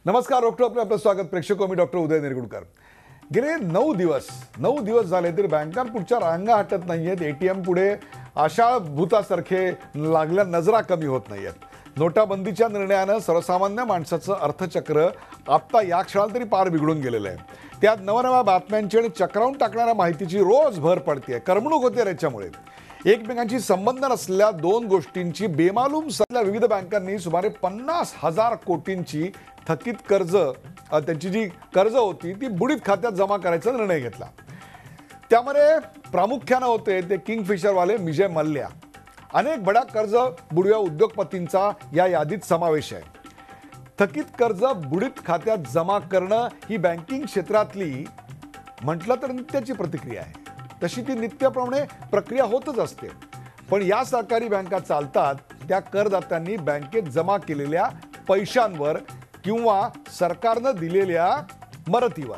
नमस्कार. रोखठोक आपलं स्वागत. प्रेक्षक मी डॉक्टर उदय निरगुडकर. गेले 9 दिवस झाले तरी बँकांपुढच्या रांगा हटत नाहीयेत. एटीएम पुढे आशाळ भूतासारखे लागल्या नजरा कमी होत नाहीयेत. नोटाबंदीच्या निर्णयानं सर्वसामान्य माणसाचं अर्थचक्र आत्ता या क्षणाला तरी पार बिघडून गेलेलं आहे. त्यात नवनव्या बातम्यांची आणि चक्रावून टाकणाऱ्या माहितीची रोज भर पडते. करमणूक होते याच्यामुळे. एकमेकांशी संबंध नसलेल्या दोन गोष्टींची बेमालूम सल्ल्या विविध बँकांनी सुमारे 50,000 कोटींची थकीत कर्ज त्यांची जी कर्ज होती ती बुडीत खात्यात जमा करायचा निर्णय घेतला. त्यामध्ये प्रामुख्याने होते ते किंगफिशरवाले विजय मल्ल्या. अनेक बड्या कर्ज बुडव्या उद्योगपतींचा या यादीत समावेश आहे. थकीत कर्ज बुडीत खात्यात जमा करणं ही बँकिंग क्षेत्रातली म्हटलं तर नित्याची प्रतिक्रिया आहे. तशी ती नित्यप्रमाणे प्रक्रिया होतच असते. पण या सहकारी बँका चालतात त्या करदात्यांनी बँकेत जमा केलेल्या पैशांवर किंवा सरकारनं दिलेल्या मदतीवर.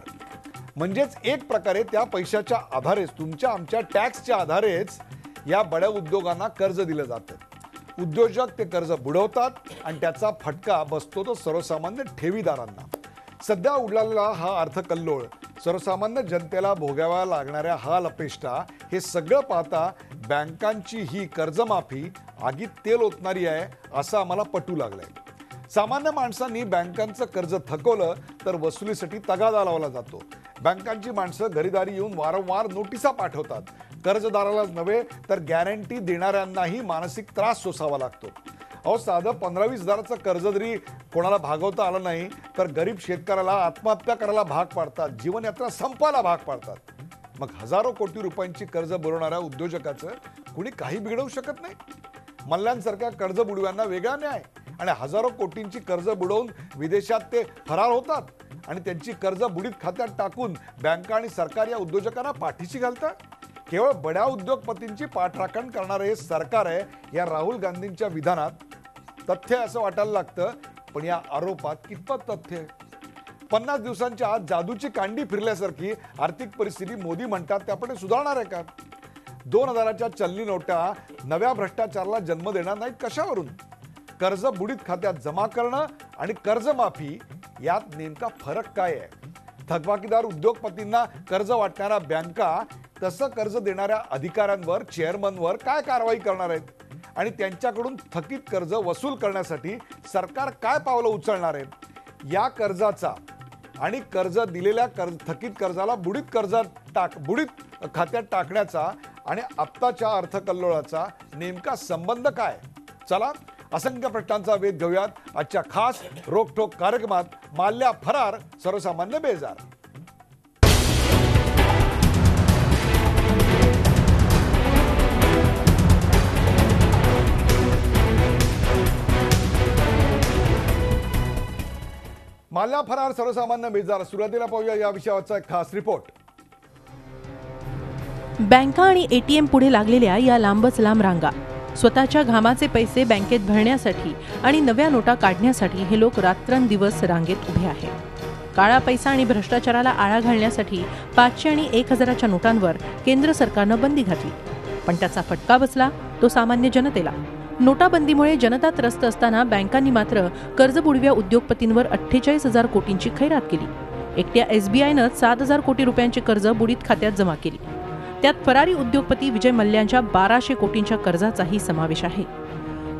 म्हणजेच एक प्रकारे त्या पैशाच्या आधारेच तुमच्या आमच्या टॅक्सच्या आधारेच या बड्या उद्योगांना कर्ज दिलं जातं. उद्योजक ते कर्ज बुडवतात आणि त्याचा फटका बसतो तो सर्वसामान्य ठेवीदारांना. सध्या उडलेला हा अर्थकल्लोळ, सर्वसामान्य जनतेला भोगाव्या लागणाऱ्या हाल अपेष्टा हे सगळं पाहता बँकांची ही कर्जमाफी आगीत तेल ओतणारी आहे असं आम्हाला पटू लागलंय. सामान्य माणसांनी बँकांचं कर्ज थकवलं तर वसुलीसाठी तगादा लावला जातो. बँकांची माणसं घरीदारी येऊन वारंवार नोटिसा पाठवतात. कर्जदारालाच नव्हे तर गॅरंटी देणाऱ्यांनाही मानसिक त्रास सोसावा लागतो. अहो, साधं 15-20 हजाराचं कर्ज जरी कोणाला भागवता आलं नाही तर गरीब शेतकऱ्याला आत्महत्या करायला भाग पाडतात. जीवनयात्रा संपायला भाग पाडतात. मग हजारो कोटी रुपयांची कर्ज बुडवणाऱ्या उद्योजकाचं कुणी काही बिघडवू शकत नाही. मल्ल्यांसारख्या कर्ज बुडव्यांना वेगळा न्याय आणि हजारो कोटींची कर्ज बुडवून विदेशात ते फरार होतात आणि त्यांची कर्ज बुडीत खात्यात टाकून बँका आणि सरकार या उद्योजकांना पाठीशी घालतात. केवळ बड्या उद्योगपतींची पाठराखण करणारे हे सरकार आहे या राहुल गांधींच्या विधानात तथ्य असं वाटायला लागतं. पण या आरोपात कितपत तथ्य आहे? 50 दिवसांच्या आत जादूची कांडी फिरल्यासारखी आर्थिक परिस्थिती मोदी म्हणतात त्यापुढे सुधारणार आहे का? 2000च्या चलनी नोटा नव्या भ्रष्टाचाराला जन्म देणार नाहीत कशावरून? कर्ज बुडीत खात्यात जमा करणं आणि कर्जमाफी यात नेमका फरक काय आहे? थकबाकीदार उद्योगपतींना कर्ज वाटणाऱ्या बँका तसं कर्ज देणाऱ्या अधिकाऱ्यांवर, चेअरमनवर काय कारवाई करणार आहेत? आणि त्यांच्याकडून थकीत कर्ज वसूल करण्यासाठी सरकार काय पावलं उचलणार आहे? या कर्जाचा आणि कर्ज दिलेल्या थकीत कर्जाला बुडीत खात्यात टाकण्याचा आणि आत्ताच्या अर्थकल्लोळाचा नेमका संबंध काय? चला असंख्य प्रश्नांचा वेध घेऊयात आजच्या खास रोखठोक कार्यक्रमात. माल्ल्या फरार, सर्वसामान्य बेजार. माल्ल्या फरार, सर्वसामान्य बेजार. सुरुवातीला पाहूया या विषयावरचा एक खास रिपोर्ट. बँका आणि एटीएम पुढे लागलेल्या या लांबच लांब रांगा. स्वतःच्या घामाचे पैसे बँकेत भरण्यासाठी आणि नव्या नोटा काढण्यासाठी हे लोक रात्रंदिवस रांगेत उभे आहेत. काळा पैसा आणि भ्रष्टाचाराला आळा घालण्यासाठी 500 आणि 1000च्या नोटांवर केंद्र सरकारनं बंदी घातली. पण त्याचा फटका बसला तो सामान्य जनतेला. नोटाबंदीमुळे जनता त्रस्त असताना बँकांनी मात्र कर्जबुडव्या उद्योगपतींवर 48,000 कोटींची खैरात केली. एकट्या SBIनं 7,000 कोटी रुपयांची कर्ज बुडीत खात्यात जमा केली. त्यात फरारी उद्योगपती विजय मल्ल्यांच्या 1200 कोटींच्या कर्जाचाही समावेश आहे.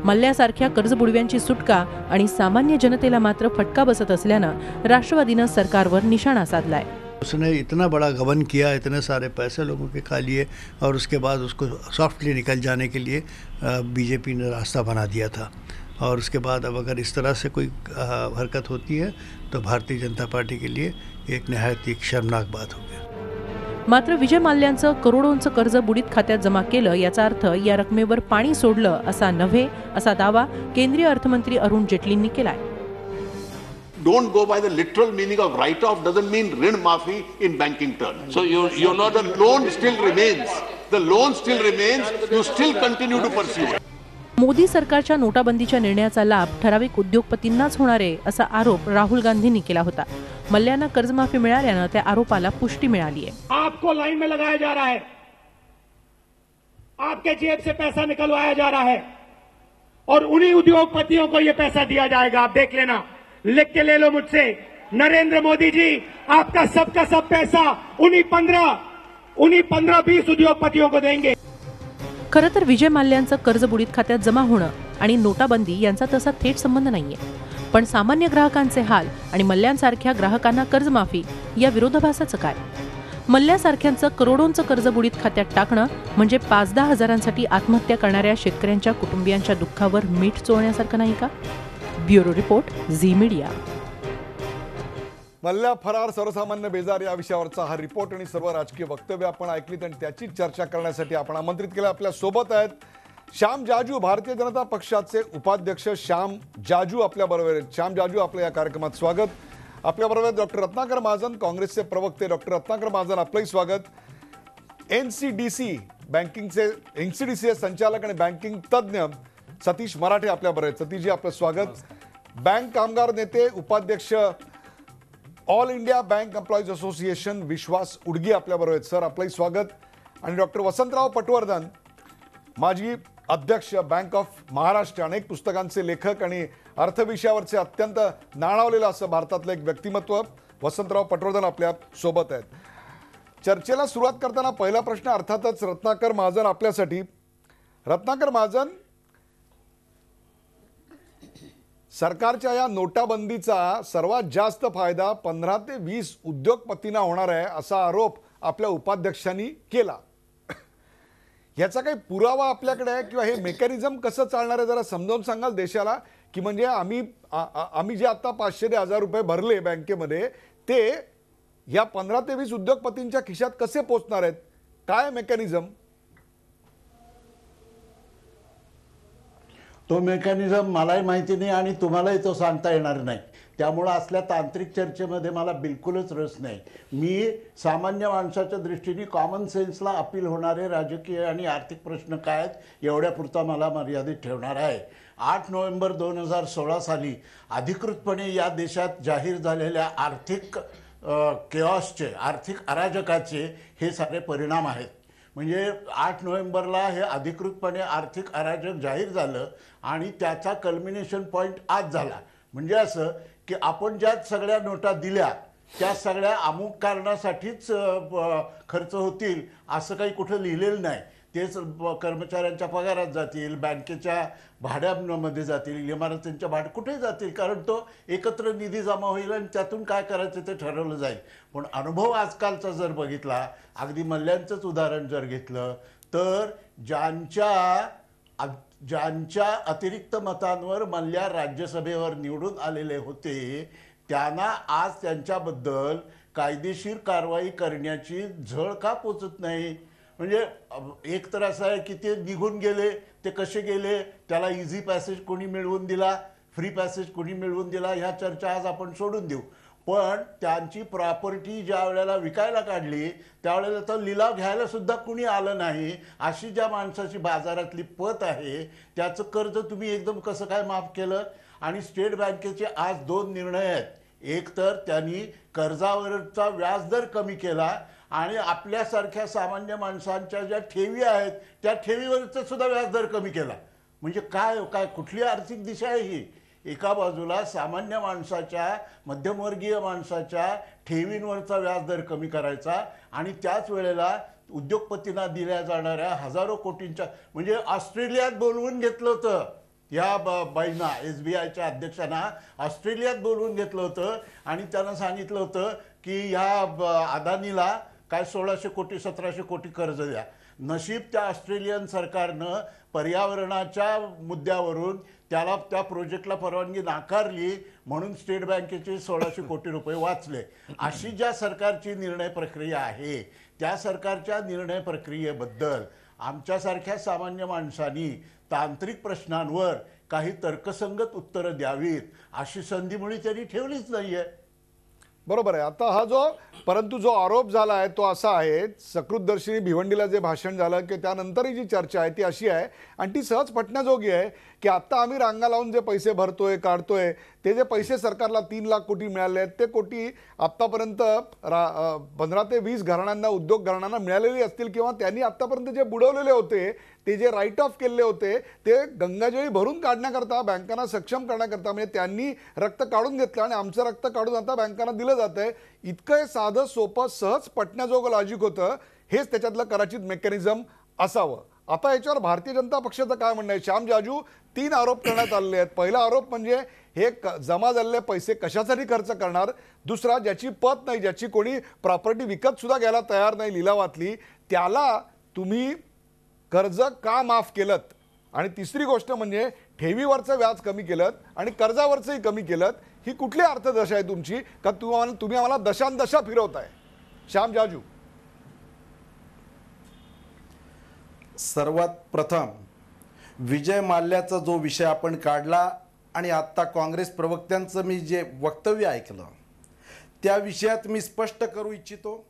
मल्ल्यासारख्या कर्जबुडव्यांची सुटका आणि सामान्य जनतेला मात्र फटका बसत असल्यानं राष्ट्रवादीनं सरकारवर निशाणा साधलाय. उसने इतना बड़ा गबन किया, इतने सारे पैसे लोगों के खा लिए और उसके बाद उसको सॉफ्टली निकल जाने के लिए बीजेपी ने रास्ता बना दिया था. और उसके बाद अब अगर इस तरह से कोई हरकत होती है तो भारतीय जनता पार्टी के लिए एक नहायत ही शर्मनाक बात होगी. मात्र विजय मल्ल्यांचं करोडोंचं कर्ज बुडीत खात्यात जमा केलं याचा अर्थ या रकमेवर पाणी सोडलं असा नव्हे असा दावा केंद्रीय अर्थमंत्री अरुण जेटलींनी केलाय. Don't go by the literal meaning of write-off doesn't mean ऋण माफी in banking terms. So you know the loan still remains. The loan still remains. You still continue to pursue it. Modi सरकारच्या नोटाबंदीच्या निर्णयाचा लाभ ठराविक उद्योगपतींनाच होणार आहे असा आरोप राहुल गांधींनी केला होता. मल्ल्यांना कर्जमाफी मिळाल्यानं त्या आरोपाला पुष्टी मिळाली आहे. आपको लाइन में लगाया जा रहा है, आपके जेब से पैसा निकलवाया जा रहा है और उन्हीं उद्योगपतियों को यह पैसा दिया जाएगा. आप देख लेना, लिख के ले लो मुझसे, नरेंद्र मोदी जी आपका सबका सब पैसा उन्हीं 15-20 उद्योगपतियों को देंगे। खरं तर विजय माल्यांचं कर्ज बुडीत खात्यात जमा होणं आणि नोटाबंदी यांचा तसा थेट संबंध नाहीये, पण सामान्य ग्राहकांचे हाल आणि मल्ल्यांसारख्या ग्राहकांना कर्जमाफी या विरोधाभासाचं काय? मल्ल्यासारख्यांचं करोडोंचं कर्ज बुडीत खात्यात टाकणं म्हणजे 5-10 हजारांसाठी आत्महत्या करणाऱ्या शेतकऱ्यांच्या कुटुंबियांच्या दुःखावर मीठ चोळण्यासारखं नाही का? Bureau report, Zee media. Mallya फरार सर्वसामान्य बेजार या विषयावरचा हा रिपोर्ट आणि सर्व राजकीय वक्तव्य आपण ऐकलीत आणि त्याची चर्चा करण्यासाठी आपण आमंत्रित केलं. आपल्या सोबत आहेत श्याम जाजू, भारतीय जनता पक्षाचे उपाध्यक्ष श्याम जाजू आपल्याबरोबर आहेत. श्याम जाजू, आपल्या या कार्यक्रमात स्वागत. आपल्याबरोबर डॉक्टर रत्नाकर महाजन, काँग्रेसचे प्रवक्ते डॉक्टर रत्नाकर महाजन, आपलंही स्वागत. एनसीडीसी संचालक आणि बँकिंग तज्ज्ञ सतीश मराठे आपल्याबरोबर आहेत. सतीशजी, आपलं स्वागत. बँक कामगार नेते उपाध्यक्ष all India bank employees association Vishwas Udgi आपल्याबरोबर आहेत. सर, आपलंही स्वागत. आणि डॉक्टर वसंतराव पटवर्धन, माजी अध्यक्ष बँक ऑफ महाराष्ट्र, अनेक पुस्तकांचे लेखक आणि अर्थ विषयावरचे अत्यंत नाणावलेलं असं भारतातलं एक व्यक्तिमत्व वसंतराव पटवर्धन आपल्या सोबत आहेत. चर्चेला सुरुवात करताना पहिला प्रश्न अर्थातच रत्नाकर महाजन आपल्यासाठी. रत्नाकर महाजन, सरकारच्या या नोटाबंदीचा सर्वात जास्त फायदा 15 ते 20 उद्योगपतींना होणार आहे असा आरोप आपल्या उपाध्यक्षांनी केला. याचा काही पुरावा आपल्याकडे आहे किंवा हे मेकॅनिझम कसं चालणार आहे, जरा समजावून सांगाल देशाला? की म्हणजे आम्ही जे आता 500 ते 1000 रुपये भरले बँकेमध्ये, ते या 15 ते 20 उद्योगपतींच्या खिशात कसे पोचणार आहेत? काय मेकॅनिझम? तो मेकॅनिझम मलाही माहिती नाही आणि तुम्हालाही तो सांगता येणार नाही. त्यामुळं असल्या तांत्रिक चर्चेमध्ये मला बिलकुलच रस नाही. मी सामान्य माणसाच्या दृष्टीने कॉमन सेन्सला अपील होणारे राजकीय आणि आर्थिक प्रश्न काय आहेत एवढ्यापुरता मला मर्यादित ठेवणार आहे. 8 नोव्हेंबर 2016 साली अधिकृतपणे या देशात जाहीर झालेल्या आर्थिक केऑसचे, आर्थिक अराजकाचे हे सारे परिणाम आहेत. म्हणजे 8 नोव्हेंबरला हे अधिकृतपणे आर्थिक अराजक जाहीर झालं आणि त्याचा कल्मिनेशन पॉईंट आज झाला. म्हणजे असं की आपण ज्या सगळ्या नोटा दिल्या त्या सगळ्या अमुक कारणासाठीच खर्च होतील असं काही कुठं लिहिलेलं नाही. तेच कर्मचाऱ्यांच्या पगारात जातील, बँकेच्या भाड्यामध्ये जातील, इमारतींच्या भाड्यात कुठेही जातील, कारण तो एकत्र निधी जमा होईल आणि त्यातून काय करायचं ते ठरवलं जाईल. पण अनुभव आजकालचा जर बघितला, अगदी मल्ल्यांचंच उदाहरण जर घेतलं तर ज्यांच्या अतिरिक्त मतांवर मल्ल्या राज्यसभेवर निवडून आलेले होते त्यांना आज त्यांच्याबद्दल कायदेशीर कारवाई करण्याची झळ का पोचत नाही? म्हणजे एक तर असं आहे की ते निघून गेले, ते कसे गेले, त्याला इझी पॅसेज कोणी मिळवून दिला, फ्री पॅसेज कोणी मिळवून दिला, ह्या चर्चा आज आपण सोडून देऊ. पण त्यांची प्रॉपर्टी ज्या वेळेला विकायला काढली त्यावेळेला तर लिलाव घ्यायला सुद्धा कुणी आलं नाही. अशी ज्या माणसाची बाजारातली पत आहे त्याचं कर्ज तुम्ही एकदम कसं काय माफ केलं? आणि स्टेट बँकेचे आज 2 निर्णय आहेत. एक तर त्यांनी कर्जावरचा व्याजदर कमी केला आणि आपल्यासारख्या सामान्य माणसांच्या ज्या ठेवी आहेत त्या ठेवीवरचा सुद्धा व्याजदर कमी केला. म्हणजे काय कुठली आर्थिक दिशा आहे ही? एका बाजूला सामान्य माणसाच्या, मध्यमवर्गीय माणसाच्या ठेवींवरचा व्याजदर कमी करायचा आणि त्याच वेळेला उद्योगपतींना दिल्या जाणाऱ्या हजारो कोटींच्या, म्हणजे ऑस्ट्रेलियात बोलवून घेतलं होतं या बाईंना, SBIच्या अध्यक्षांना ऑस्ट्रेलियात बोलवून घेतलं होतं आणि त्यांना सांगितलं होतं की ह्या अदानीला काय 1600 कोटी 1700 कोटी कर्ज द्या. नशीब त्या ऑस्ट्रेलियन सरकारनं पर्यावरणाच्या मुद्द्यावरून त्याला त्या प्रोजेक्टला परवानगी नाकारली म्हणून स्टेट बँकेचे 1600 कोटी रुपये वाचले. अशी ज्या सरकारची निर्णय प्रक्रिया आहे त्या सरकारच्या निर्णय प्रक्रियेबद्दल आमच्यासारख्या सामान्य माणसांनी तांत्रिक प्रश्नांवर काही तर्कसंगत उत्तरं द्यावीत अशी संधी मुळी त्यांनी ठेवलीच नाहीये. बरोबर आहे. आता हा जो परंतु जो आरोप झाला आहे तो असा आहे, सकृतदर्शिनी भिवंडीला जे भाषण झालं की त्यानंतरही जी चर्चा आहे ती अशी आहे आणि ती सहज पटण्याजोगी आहे की आता आम्ही रांगा लावून जे पैसे भरतोय काढतोय ते जे पैसे सरकारला 3 लाख कोटी मिळाले आहेत ते कोटी आत्तापर्यंत 15 ते 20 घराण्यांना उद्योग घराण्यांना मिळालेली असतील किंवा त्यांनी आत्तापर्यंत जे बुडवलेले होते ते जे राईट ऑफ केलेले होते ते गंगाजळी भरून काढण्याकरता बँकांना सक्षम करण्याकरता म्हणजे त्यांनी रक्त काढून घेतलं आणि आमचं रक्त काढून आता बँकांना दिलं जात आहे. इतकं साधं सोपं सहज पटण्याजोगं लॉजिक होतं. हेच त्याच्यातलं कदाचित मेकॅनिझम असावं. आता याच्यावर भारतीय जनता पक्षाचं काय म्हणणं आहे? श्याम जाजू 3 आरोप करण्यात आलेले आहेत. पहिला आरोप म्हणजे हे जमा झालेले पैसे कशासाठी खर्च करणार. दुसरा, ज्याची पत नाही, ज्याची कोणी प्रॉपर्टी विकत सुद्धा घ्यायला तयार नाही लिलावातली, त्याला तुम्ही कर्ज का माफ केलं. आणि तिसरी गोष्ट म्हणजे ठेवीवरचं व्याज कमी केलं आणि कर्जावरचंही कमी केलं. ही कुठली अर्थदशा आहे तुमची का तुम्ही आम्हाला दशांदशा फिरवताय? श्याम जाजू. सर्वात प्रथम विजय माल्याचा जो विषय आपण काढला आणि आत्ता काँग्रेस प्रवक्त्यांचं मी जे वक्तव्य ऐकलं त्या विषयात मी स्पष्ट करू इच्छितो.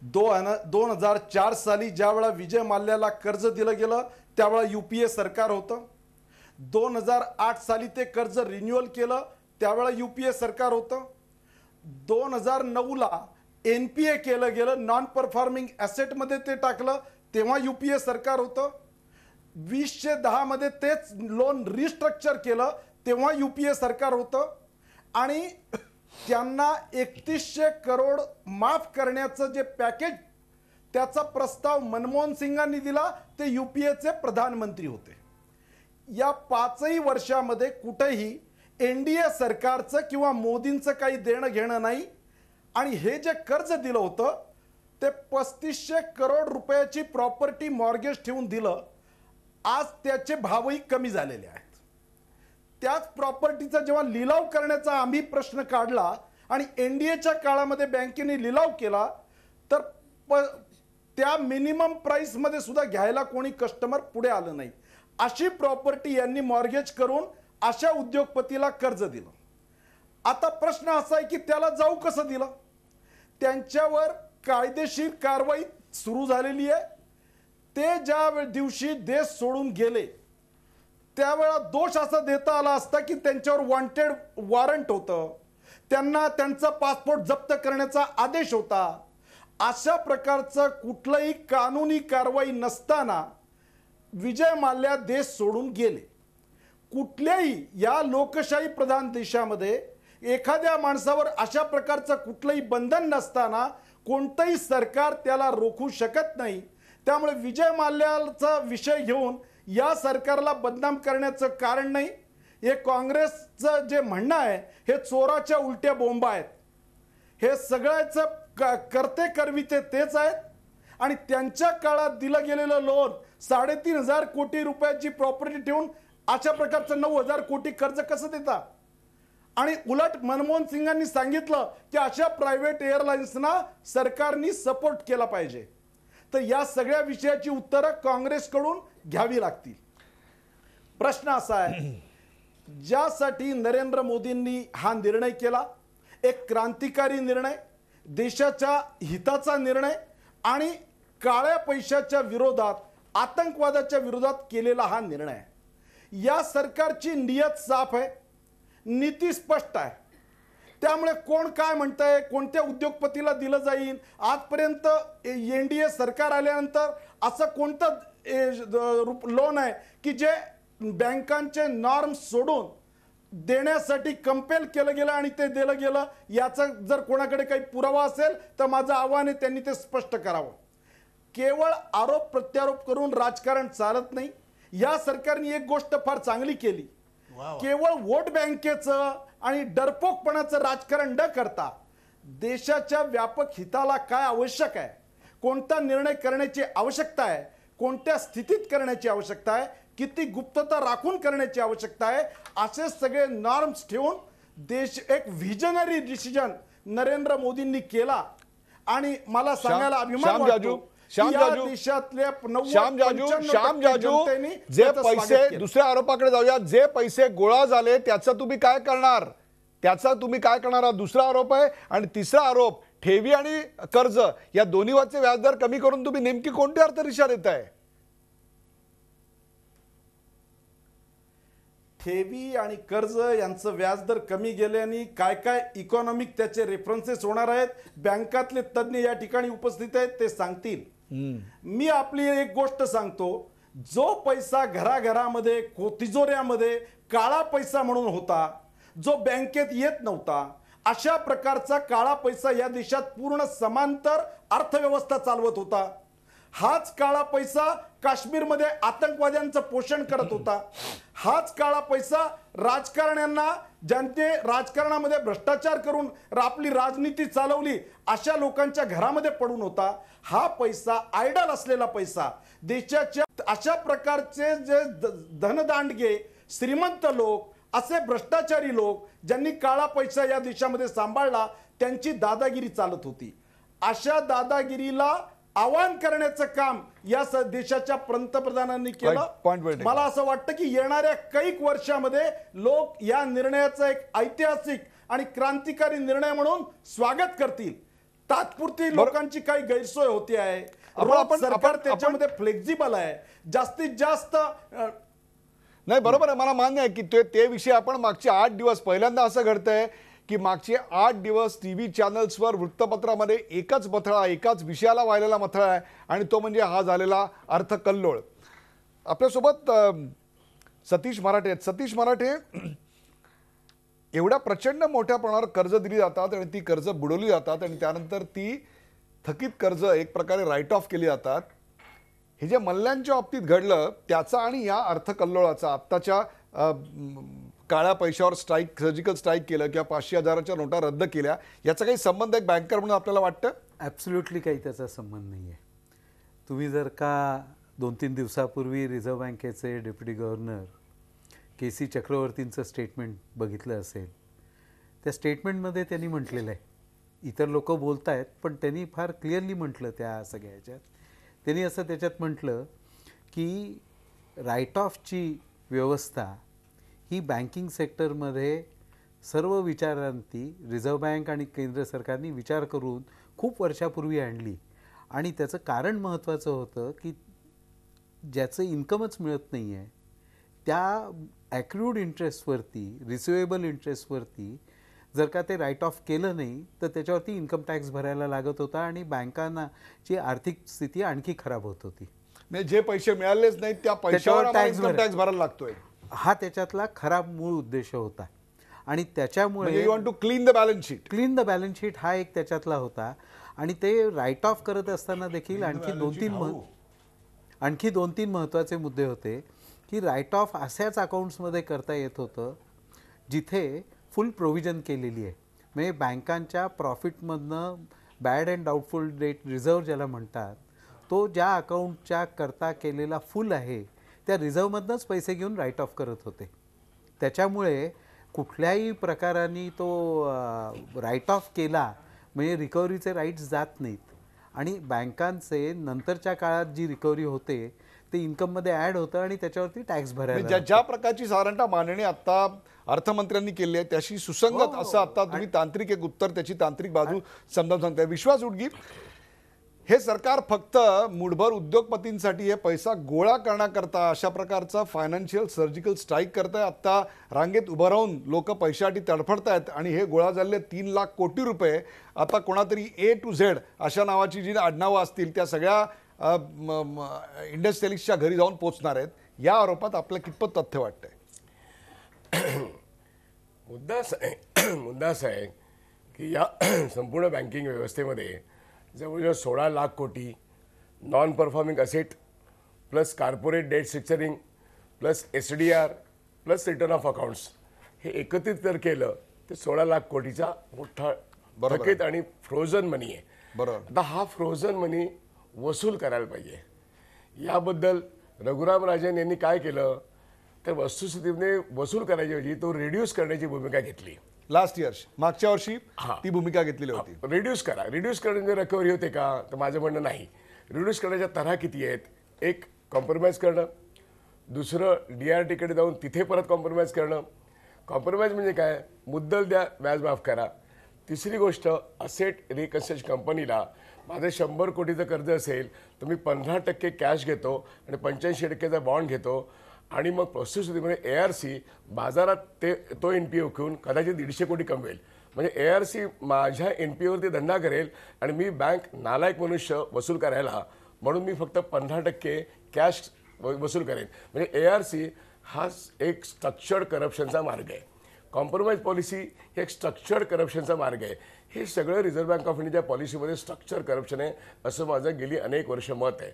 2004 साली ज्यावेळा विजय माल्याला कर्ज दिलं गेलं त्यावेळा UPA सरकार होतं. 2008 साली ते कर्ज रिन्युअल केलं त्यावेळा UPA सरकार होतं. 2009ला NPA केलं गेलं, नॉन परफॉर्मिंग ॲसेटमध्ये ते टाकलं तेव्हा UPA सरकार होतं. 2010 मध्ये तेच लोन रिस्ट्रक्चर केलं तेव्हा UPA सरकार होतं. आणि त्यांना 3100 करोड माफ करण्याचं जे पॅकेज त्याचा प्रस्ताव मनमोहन सिंगांनी दिला ते UPAचे प्रधानमंत्री होते. या 5ही वर्षामध्ये कुठेही NDA सरकारचं किंवा मोदींचं काही देणं घेणं नाही. आणि हे जे कर्ज दिलं होतं ते 3500 करोड रुपयाची प्रॉपर्टी मॉर्गेज ठेवून दिलं. आज त्याचे भावही कमी झालेले आहेत. त्याच प्रॉपर्टीचा जेव्हा लिलाव करण्याचा आम्ही प्रश्न काढला आणि NDAच्या काळामध्ये बँकेने लिलाव केला तर त्या मिनिमम प्राइसमध्ये सुद्धा घ्यायला कोणी कस्टमर पुढे आलं नाही. अशी प्रॉपर्टी यांनी मॉर्गेज करून अशा उद्योगपतीला कर्ज दिलं. आता प्रश्न असा आहे की त्याला जाऊ कसं दिलं. त्यांच्यावर कायदेशीर कारवाई सुरू झालेली आहे. ते ज्या दिवशी देश सोडून गेले त्यावेळा दोष असा देता आला असता की त्यांच्यावर वॉन्टेड वॉरंट होतं, त्यांना त्यांचा पासपोर्ट जप्त करण्याचा आदेश होता. अशा प्रकारचं कुठलंही कानूनी कारवाई नसताना विजय माल्या देश सोडून गेले. कुठल्याही या लोकशाही प्रधान देशामध्ये एखाद्या माणसावर अशा प्रकारचं कुठलंही बंधन नसताना कोणतंही सरकार त्याला रोखू शकत नाही. त्यामुळे विजय माल्याचा विषय घेऊन या सरकारला बदनाम करण्याचं कारण नाही. हे काँग्रेसचं जे म्हणणं आहे हे चोराच्या उलट्या बोंबा आहेत. हे सगळ्याचं करते करविते तेच आहेत. आणि त्यांच्या काळात दिलं गेलेलं लोन 3500 कोटी रुपयाची प्रॉपर्टी ठेवून अशा प्रकारचं 9000 कोटी कर्ज कसं देता. आणि उलट मनमोहन सिंगांनी सांगितलं की अशा प्रायव्हेट एअरलाइन्सना सरकारने सपोर्ट केला पाहिजे. तर या सगळ्या विषयाची उत्तरं काँग्रेसकडून घ्यावी लागतील. प्रश्न असा आहे ज्यासाठी नरेंद्र मोदींनी हा निर्णय केला, एक क्रांतिकारी निर्णय, देशाच्या हिताचा निर्णय आणि काळ्या पैशाच्या विरोधात, आतंकवादाच्या विरोधात केलेला हा निर्णय. या सरकारची नियत साफ आहे, नीती स्पष्ट आहे. त्यामुळे कोण काय म्हणतंय, कोणत्या उद्योगपतीला दिलं जाईल, आजपर्यंत NDA सरकार आल्यानंतर असं कोणतं लोन आहे की जे बँकांचे नॉर्म्स सोडून देण्यासाठी कंपेल केलं गेलं आणि ते दिलं गेलं. याचा जर कोणाकडे काही पुरावा असेल तर माझं आव्हान आहे त्यांनी ते स्पष्ट करावं. केवळ आरोप प्रत्यारोप करून राजकारण चालत नाही. या सरकारने एक गोष्ट फार चांगली केली, केवळ वोट बँकेचं आणि डरपोकपणाचं राजकारण न करता देशाच्या व्यापक हिताला काय आवश्यक आहे, कोणता निर्णय करण्याची आवश्यकता आहे, कोणत्या स्थितीत करण्याची आवश्यकता आहे, किती गुप्तता राखून करण्याची आवश्यकता आहे, असे सगळे नॉर्म्स ठेवून देश एक व्हिजनरी डिसिजन नरेंद्र मोदींनी केला. आणि मला सांगायला अभिमान वाटतो श्याम जाजू जे पैसे, दुसऱ्या आरोपाकडे जाऊया, जे पैसे गोळा झाले त्याचं तुम्ही काय करणार? त्याचा तुम्ही काय करणार आहात दुसरा आरोप आहे. आणि तिसरा आरोप ठेवी आणि कर्ज या दोन्हीवरचे व्याजदर कमी करून तुम्ही नेमकी कोणती अर्थदिशा देताय? ठेवी आणि कर्ज यांचं व्याजदर कमी गेल्याने काय काय इकॉनॉमिक त्याचे रेफरन्सेस होणार आहेत, बँकातले तज्ज्ञ या ठिकाणी उपस्थित आहेत, ते सांगतील. मी आपली एक गोष्ट सांगतो, जो पैसा घराघरामध्ये तिजोऱ्यामध्ये काळा पैसा म्हणून होता, जो बँकेत येत नव्हता, अशा प्रकारचा काळा पैसा या देशात पूर्ण समांतर अर्थव्यवस्था चालवत होता. हाच काळा पैसा काश्मीरमध्ये आतंकवाद्यांचं पोषण करत होता. हाच काळा पैसा राजकारण्यांना, ज्यांचे राजकारणामध्ये भ्रष्टाचार करून आपली राजनीती चालवली अशा लोकांच्या घरामध्ये पडून होता. हा पैसा आयडल असलेला पैसा देशाच्या अशा प्रकारचे जे धनदांडगे श्रीमंत लोक, असे भ्रष्टाचारी लोक ज्यांनी काळा पैसा या देशामध्ये सांभाळला, त्यांची दादागिरी चालत होती. अशा दादागिरीला आवाहन करण्याचं काम या देशाच्या पंतप्रधानांनी केलं. मला असं वाटतं की येणाऱ्या काही वर्षामध्ये लोक या निर्णयाचा एक ऐतिहासिक आणि क्रांतिकारी निर्णय म्हणून स्वागत करतील. तात्पुरती लोकांची काही गैरसोय होती आहे. सरकार त्याच्यामध्ये फ्लेक्झिबल आहे. जास्तीत जास्त नाही, बरोबर आहे, मला मान्य आहे की ते विषय आपण मागचे 8 दिवस पहिल्यांदा असं घडतंय की मागचे 8 दिवस टीव्ही चॅनल्सवर वृत्तपत्रामध्ये एकच मथळा, एकाच विषयाला वाहिलेला मथळा आहे आणि तो म्हणजे हा झालेला अर्थकल्लोळ. आपल्यासोबत सतीश मराठे आहेत. सतीश मराठे, एवढ्या प्रचंड मोठ्या प्रमाणावर कर्ज दिली जातात आणि ती कर्ज बुडवली जातात आणि त्यानंतर ती थकीत कर्ज एक प्रकारे राईट ऑफ केली जातात. हे जे मल्ल्यांच्या बाबतीत घडलं त्याचा आणि या अर्थकल्लोळाचा, आत्ताच्या काळ्या पैशावर स्ट्राईक, सर्जिकल स्ट्राईक केलं किंवा 500,000च्या नोटा रद्द केल्या, याचा काही संबंध एक बँकर म्हणून आपल्याला वाटतं? ॲब्सोल्युटली काही त्याचा संबंध नाही आहे. तुम्ही जर का 2-3 दिवसापूर्वी रिझर्व्ह बँकेचे डेप्युटी गव्हर्नर KC चक्रवर्तींचं स्टेटमेंट बघितलं असेल, त्या स्टेटमेंटमध्ये त्यांनी म्हटलेलं आहे, इतर लोक बोलत आहेत पण त्यांनी फार क्लिअरली म्हटलं त्या सगळ्या ह्याच्यात, त्यांनी असं त्याच्यात म्हटलं की राईट ऑफची व्यवस्था ही बँकिंग सेक्टरमध्ये सर्व विचारांती रिझर्व्ह बँक आणि केंद्र सरकारने विचार करून खूप वर्षापूर्वी आणली. आणि त्याचं कारण महत्त्वाचं होतं की ज्याचं इन्कमच मिळत नाही आहे त्या ॲक्रूड इंटरेस्टवरती, रिसिवेबल इंटरेस्टवरती जर का ते राईट ऑफ केलं नाही तर त्याच्यावरती इन्कम टॅक्स भरायला लागत होता आणि बँकांची आर्थिक स्थिती आणखी खराब होत होती. म्हणजे जे पैसे मिळालेच नाहीत त्या पैशावर इन्कम टॅक्स भरायला लागतोय, हा त्याच्यातला खराब मूळ उद्देश होता. आणि त्याच्यामुळे you want to clean the balance sheet. Clean the balance sheet हा एक त्याच्यातला होता. आणि ते राईट ऑफ करत असताना देखील आणखी 2-3 महत्त्वाचे मुद्दे होते की राईट ऑफ अशाच अकाउंट्समध्ये करता येत होतं जिथे फुल प्रोव्हिजन केलेली आहे. म्हणजे बँकांच्या प्रॉफिटमधनं bad and doubtful debt reserve ज्याला म्हणतात, तो ज्या अकाउंटच्या करता केलेला फुल आहे त्या रिझर्व्हमधनंच पैसे घेऊन राईट ऑफ करत होते. त्याच्यामुळे कुठल्याही प्रकाराने तो राईट ऑफ केला म्हणजे रिकव्हरीचे राईट्स जात नाहीत. आणि बँकांचे नंतरच्या काळात जी रिकव्हरी होते ते इन्कममध्ये ॲड होतं आणि त्याच्यावरती टॅक्स भरायला. ज्या प्रकारची साधारणतः मांडणी आता अर्थमंत्र्यांनी केली आहे त्याशी सुसंगत असं आता तुम्ही तांत्रिक एक उत्तर, त्याची तांत्रिक बाजू समजावून सांगताय. विश्वास उडगी, हे सरकार फक्त मुठभर उद्योगपतींसाठी हे पैसा गोळा करण्याकरता अशा प्रकारचा फायनान्शियल सर्जिकल स्ट्राईक करताय. आत्ता रांगेत उभं राहून लोक पैशासाठी तडफडतायत आणि हे गोळा झालेले 3 लाख कोटी रुपये आता कोणातरी A to Z अशा नावाची जी आडनावं असतील त्या सगळ्या इंडस्ट्रियलिस्टच्या घरी जाऊन पोचणार आहेत. या आरोपात आपल्याला कितपत तथ्य वाटतंय? मुद्दा असा आहे की या संपूर्ण बँकिंग व्यवस्थेमध्ये जवळजवळ 16 लाख कोटी non performing asset plus corporate debt structuring plus SDR plus return of accounts हे एकत्रित जर केलं तर 16 लाख कोटीचा मोठा थकीत आणि फ्रोझन मनी आहे. बरोबर. आता हा फ्रोझन मनी वसूल करायला पाहिजे. याबद्दल रघुराम राजन यांनी काय केलं तर वस्तुस्थितीने वसूल करायची ऐवजी तो रिड्यूस करण्याची भूमिका घेतली. लास्ट इयर, मागच्या वर्षी ती भूमिका घेतलेली होती. रिड्यूस करण्याची रिकव्हरी होते का तर माझं म्हणणं नाही. रिड्यूस करण्याच्या तऱ्हा किती आहेत? एक, कॉम्प्रोमाइज करणं. दुसरं, DRTकडे जाऊन तिथे परत कॉम्प्रोमाइज करणं. कॉम्प्रोमाइज म्हणजे काय? मुद्दल द्या, व्याज माफ करा. तिसरी गोष्ट, असेट रिकन्स्ट्रक्शन कंपनीला माझं 100 कोटीचं कर्ज असेल तर मी 15% कॅश घेतो आणि 85% बॉन्ड घेतो आणि मग प्रोसेसमध्ये ARC बाजारात तो NPA विकून कदाचित 150 कोटी कमवेल. म्हणजे ARC माझ्या NPAवरती धंदा करेल आणि मी बँक नालायक मनुष्य वसूल करायला म्हणून मी फक्त 15% कॅश वसूल करेन. म्हणजे ARC हा एक स्ट्रक्चर्ड करप्शनचा मार्ग आहे. कॉम्प्रोमाइज पॉलिसी हे एक स्ट्रक्चर्ड करप्शनचा मार्ग आहे. हे सगळं रिझर्व्ह बँक ऑफ इंडियाच्या पॉलिसीमध्ये स्ट्रक्चर करप्शन आहे असं माझं गेली अनेक वर्ष मत आहे.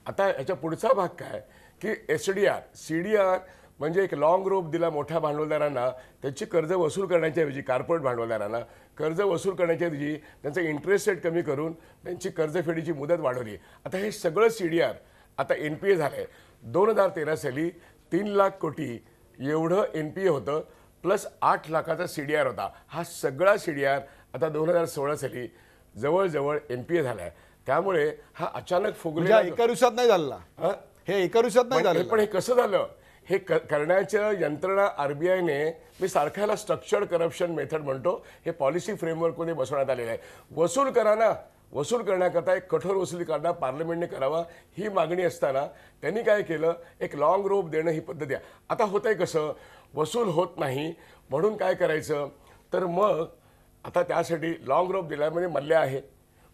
आता याच्या पुढचा भाग काय की SDR CDR म्हणजे एक लॉंग रोप दिला मोठ्या भांडवलदारांना, त्यांची कर्ज वसूल करण्याच्या ऐवजी कॉर्पोरेट भांडवलदारांना कर्ज वसूल करण्याच्या ऐवजी त्यांचं इंटरेस्ट रेट कमी करून त्यांची कर्जफेडीची मुदत वाढवली. आता हे सगळं CDR आता NPA झालं आहे. 2013 साली 3 लाख कोटी एवढं NPA होतं प्लस 8 लाखाचा CDR होता. हा सगळा CDR आता 2016 साली जवळजवळ NPA झाला आहे. त्यामुळे हा अचानक फुगलेला एका दिवसात नाही झाला. हे एका दिवसात नाही झालं. पण हे कसं झालं? हे करण्याच्या यंत्रणा RBIने, मी सारख्याला स्ट्रक्चर्ड करप्शन मेथड म्हणतो, हे पॉलिसी फ्रेमवर्कमध्ये बसवण्यात आलेलं आहे. वसूल करा ना, वसूल करण्याकरता एक कठोर वसुली कायदा पार्लमेंटने करावा ही मागणी असताना त्यांनी काय केलं, एक लॉंग रोप देणं ही पद्धती आहे. आता होतंय कसं, वसूल होत नाही म्हणून काय करायचं, तर मग आता त्यासाठी लॉंग रोप दिल्यामध्ये मल्ल्या आहे.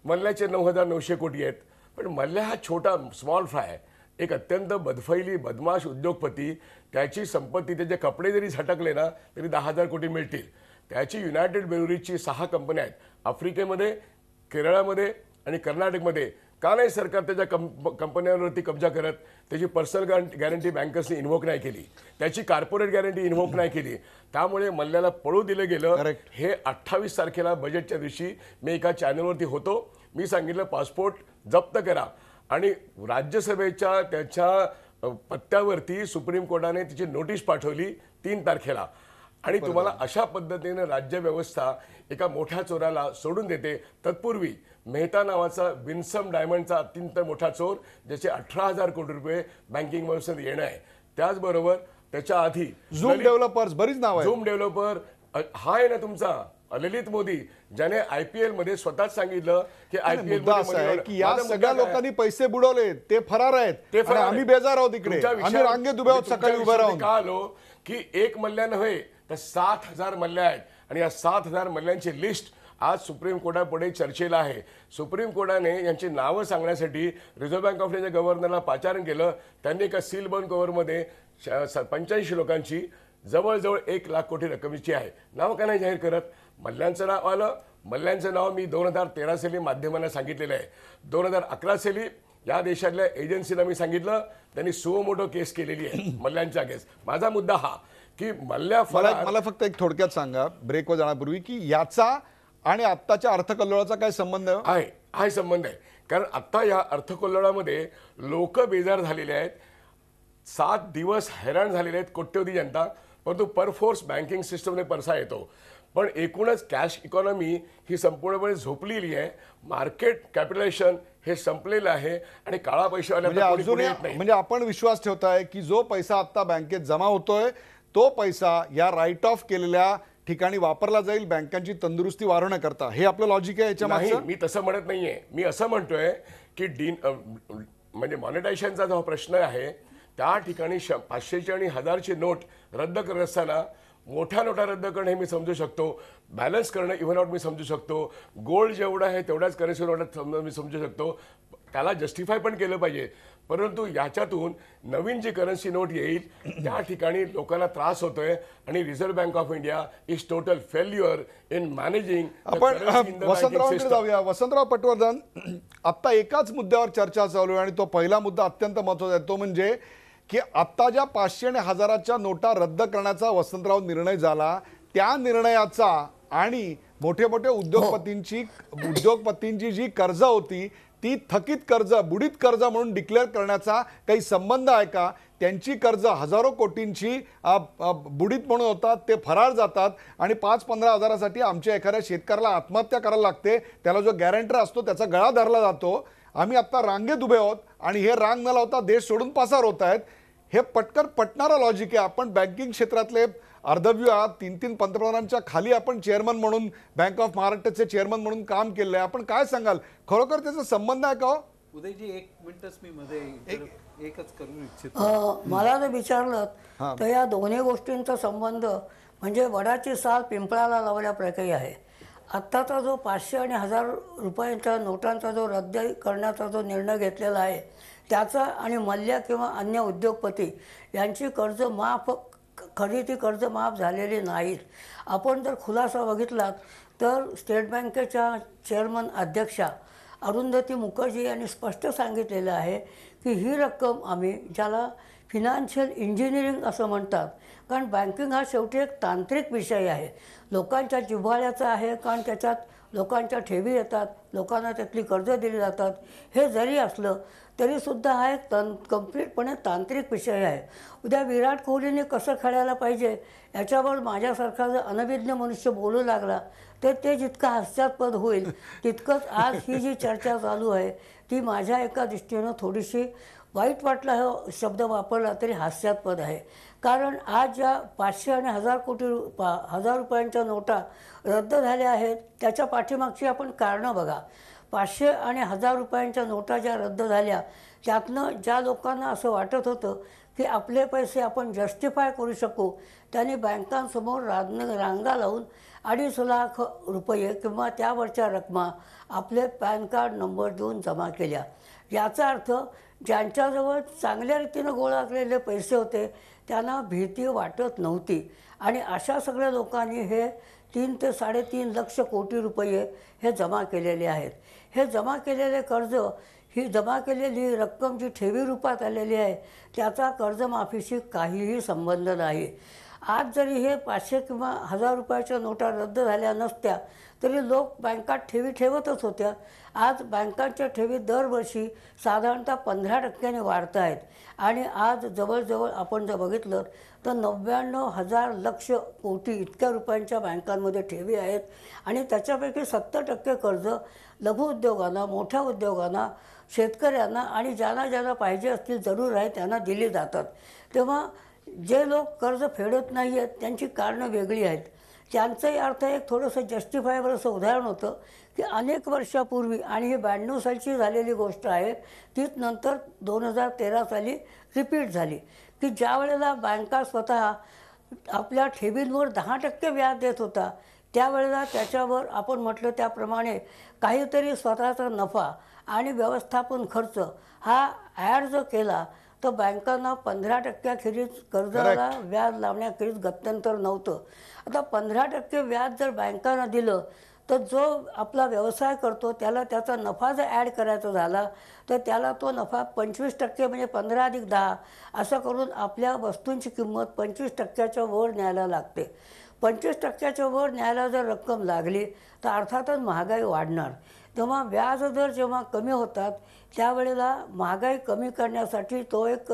मल्ल्याचे 9,900 कोटी आहेत. पण मल्ल्या हा छोटा स्मॉल फ्राय, एक अत्यंत बदफैली बदमाश उद्योगपती, त्याची संपत्ती, त्याचे कपडे जरी झटकले ना तरी 10,000 कोटी मिळतील. त्याची युनायटेड ब्रेवरीजची 6 कंपन्या आहेत आफ्रिकेमध्ये, केरळामध्ये आणि कर्नाटकमध्ये. का नाही सरकार त्याच्या कंपन्यांवरती कब्जा करत? त्याची पर्सनल गॅरंटी बँकर्सनी इन्व्होक नाही केली, त्याची कॉर्पोरेट गॅरंटी इन्व्होक नाही केली. त्यामुळे मल्ल्याला पळू दिलं गेलं. हे 28 तारखेला बजेटच्या दिवशी मी एका चॅनलवरती होतो. मी सांगितलं पासपोर्ट जप्त करा आणि राज्यसभेच्या त्याच्या पत्त्यावरती सुप्रीम कोर्टाने तिची नोटीस पाठवली 3 तारखेला. आणि तुम्हाला अशा पद्धतीने राज्यव्यवस्था एका मोठ्या चोराला सोडून देते. तत्पूर्वी मेहता नावाचा विन्सम डायमंडचा अत्यंत मोठा चोर, ज्याचे 18,000 कोटी रुपये बँकिंग व्यवस्थेत येणं आहे. त्याचबरोबर त्याच्या आधी झूम डेव्हलपर्स, बरीच नाव आहे. झूम डेव्हलपर हा आहे ना तुमचा ललित मोदी, ज्याने IPL मध्ये स्वतःच सांगितलं की IPL आहे की या सगळ्या लोकांनी पैसे बुडवले, ते फरार आहेत. ते आणि आम्ही बेजार आहोत इकडे. आम्ही रांगेत उभे आहोत सकाळी उभे राहून. का आलो की एक मल्ल्या नव्हे तर 7,000 मल्ल्या आहेत. आणि या 7,000 मल्ल्यांची लिस्ट आज सुप्रीम कोर्टापुढे चर्चेला आहे. सुप्रीम कोर्टाने यांची नावं सांगण्यासाठी रिझर्व्ह बँक ऑफ इंडियाच्या गव्हर्नरला पाचारण केलं. त्यांनी एका सील बंद कव्हरमध्ये 85 लोकांची जवळजवळ 1 लाख कोटी रकमेची आहे. नाव का नाही जाहीर करत? मल्ल्यांचं नाव आलं. मल्ल्यांचं नाव मी 2013 साली माध्यमांना सांगितलेलं आहे. 2011 साली या देशातल्या एजन्सीला मी सांगितलं, त्यांनी सुमोटो केस केलेली आहे मल्ल्यांच्या केस. माझा मुद्दा हा की मल्ल्या मला फक्त एक थोडक्यात सांगा ब्रेकवर जाण्यापूर्वी की याचा आणि आत्ताच्या अर्थकल्लोळाचा काय संबंध आहे? आहे संबंध आहे. कारण आत्ता या अर्थकल्लोळामध्ये लोक बेजार झालेले आहेत. 7 दिवस हैराण झालेले आहेत कोट्यवधी जनता. परंतु परफोर्स बँकिंग सिस्टमने परसा येतो. पण एकूणच कॅश इकॉनॉमी ही संपूर्णपणे झोपलेली आहे. मार्केट कॅपिटलायझेशन हे संपलेलं आहे आणि काळा पैशावाल्या म्हणजे आपण विश्वास ठेवताय की जो पैसा आता बँकेत जमा होतोय तो पैसा या राईट ऑफ केलेल्या ठिकाणी वापरला जाईल बँकांची तंदुरुस्ती वाढवण्याकरता. हे आपलं लॉजिक आहे याच्या मागे? मी तसं म्हणत नाहीये. मी असं म्हणतोय की म्हणजे मॉनिटायझेशनचा जो प्रश्न आहे त्या ठिकाणी 500ची आणि 1000ची नोट रद्द करत असताना मोठ्या नोटा रद्द करणं हे मी समजू शकतो. बॅलन्स करणं इव्हन आउट मी समजू शकतो. गोल्ड जेवढं आहे तेवढ्याच करन्सी नोटात मी समजू शकतो. त्याला जस्टिफाय पण केलं पाहिजे. परंतु याच्यातून नवीन जी करन्सी नोट येईल त्या ठिकाणी लोकांना त्रास होतोय आणि reserve bank of India is total failure in managing. आपण वसंतरावांकडे जाऊया. वसंतराव पटवर्धन, आता एकाच मुद्द्यावर चर्चा चालू आहे आणि तो पहिला मुद्दा अत्यंत महत्त्वाचा आहे. तो म्हणजे की आता ज्या 500 आणि 1000च्या नोटा रद्द करण्याचा वसंतराव निर्णय झाला, त्या निर्णयाचा आणि मोठे मोठे उद्योगपतींची जी कर्ज होती ती थकीत कर्ज, बुडीत कर्ज म्हणून डिक्लेअर करण्याचा काही संबंध आहे का? त्यांची कर्ज हजारो कोटींची बुडीत म्हणून होतात, ते फरार जातात आणि 5-15 हजारासाठी आमच्या एखाद्या शेतकऱ्याला आत्महत्या करायला लागते. त्याला जो गॅरंटर असतो त्याचा गळा धरला जातो. आम्ही आता रांगेत उभे आहोत आणि हे रांग न लावता देश सोडून पसार होत आहेत. हे पटकन पटणारं लॉजिक आहे. आपण बँकिंग क्षेत्रातले अर्धव्यूहात 3-3 पंतप्रधानांच्या खाली आपण चेअरमन म्हणून, बँक ऑफ महाराष्ट्राचे चेअरमन म्हणून काम केलंय. आपण काय सांगाल, खरोखर त्याचा संबंध आहे का हो? उदयजी, एक मिनिटच मी मध्ये एकच करू इच्छितो. मला जर विचारलं तर या दोन्ही गोष्टींचा संबंध म्हणजे वडाची साल पिंपळाला लावल्याप्रकारे आहे. आत्ताचा जो 500 आणि 1000 रुपयांच्या नोटांचा जो रद्द करण्याचा जो निर्णय घेतलेला आहे त्याचा आणि मल्ल्या किंवा अन्य उद्योगपती यांची खरेदी कर्ज माफ झालेली नाहीत. आपण जर खुलासा बघितलात तर स्टेट बँकेच्या चेअरमन अध्यक्षा अरुंधती मुखर्जी यांनी स्पष्ट सांगितलेलं आहे की ही रक्कम आम्ही, ज्याला फिनान्शियल इंजिनिअरिंग असं म्हणतात, कारण बँकिंग हा शेवटी एक तांत्रिक विषय आहे, लोकांच्या जिव्हाळ्याचा आहे, कारण त्याच्यात लोकांच्या ठेवी येतात, लोकांना त्यातली कर्ज दिली जातात. हे जरी असलं तरीसुद्धा हा एक कम्प्लीटपणे तांत्रिक विषय आहे. उद्या विराट कोहलीने कसं खेळायला पाहिजे याच्यावर माझ्यासारखा जर अनभिज्ञ मनुष्य बोलू लागला तर ते जितकं हास्यास्पद होईल तितकंच आज ही जी चर्चा चालू आहे ती माझ्या एका दृष्टीनं थोडीशी वाईट वाटला हा शब्द वापरला तरी हास्यास्पद आहे. कारण आज ज्या 500 आणि 1000 रुपयांच्या नोटा रद्द झाल्या आहेत त्याच्या पाठीमागची आपण कारणं बघा. 500 आणि 1000 रुपयांच्या नोटा ज्या रद्द झाल्या त्यातनं ज्या लोकांना असं वाटत होतं की आपले पैसे आपण जस्टिफाय करू शकू त्यांनी बँकांसमोर रांगा लावून 2.5 लाख रुपये किंवा त्यावरच्या रकमा आपले पॅन कार्ड नंबर देऊन जमा केल्या. याचा अर्थ ज्यांच्याजवळ चांगल्या रीतीनं गोळा केलेले पैसे होते त्यांना भीती वाटत नव्हती आणि अशा सगळ्या लोकांनी हे 3 ते 3.5 लक्ष कोटी रुपये हे जमा केलेले आहेत. हे जमा केलेले कर्ज, ही जमा केलेली रक्कम जी ठेवी रूपात आलेली आहे त्याचा कर्जमाफीशी काहीही संबंध नाही. आज जरी हे 500 किंवा 1000 रुपयाच्या नोटा रद्द झाल्या नसत्या तरी लोक बँकात ठेवी ठेवतच होत्या. आज बँकांच्या ठेवी दरवर्षी साधारणतः 15% वाढत आहेत आणि आज जवळजवळ आपण जर बघितलं तर 99,000 लक्ष कोटी इतक्या रुपयांच्या बँकांमध्ये ठेवी आहेत आणि त्याच्यापैकी 70% कर्ज लघुउद्योगांना, मोठ्या उद्योगांना, शेतकऱ्यांना आणि ज्यांना पाहिजे असतील जरूर आहे त्यांना दिली जातात. तेव्हा जे लोक कर्ज फेडत नाही आहेत त्यांची कारणं वेगळी आहेत. त्यांचाही अर्थ एक थोडंसं जस्टिफायबल असं उदाहरण होतं की अनेक वर्षापूर्वी, आणि ही 92 सालची झालेली गोष्ट आहे, तीच नंतर 2013 साली रिपीट झाली की ज्या वेळेला बँका स्वतः आपल्या ठेवींवर 10% व्याज देत होता त्यावेळेला त्याच्यावर आपण म्हटलं त्याप्रमाणे काहीतरी स्वतःचा नफा आणि व्यवस्थापन खर्च हा ॲड जर केला तर बँकांना 15% कर्जाला व्याज लावण्याखेरीज गत्यंतर नव्हतं. आता 15% व्याज जर बँकांना दिलं तर जो आपला व्यवसाय करतो त्याला त्याचा नफा जर ॲड करायचा झाला तर त्याला तो नफा 25% म्हणजे 15 अधिक 10 असं करून आपल्या वस्तूंची किंमत 25%च्या वर न्यायला लागते. 25%च्या वर न्यायला जर रक्कम लागली तर अर्थातच महागाई वाढणार. तेव्हा व्याजदर जेव्हा कमी होतात त्यावेळेला महागाई कमी करण्यासाठी तो एक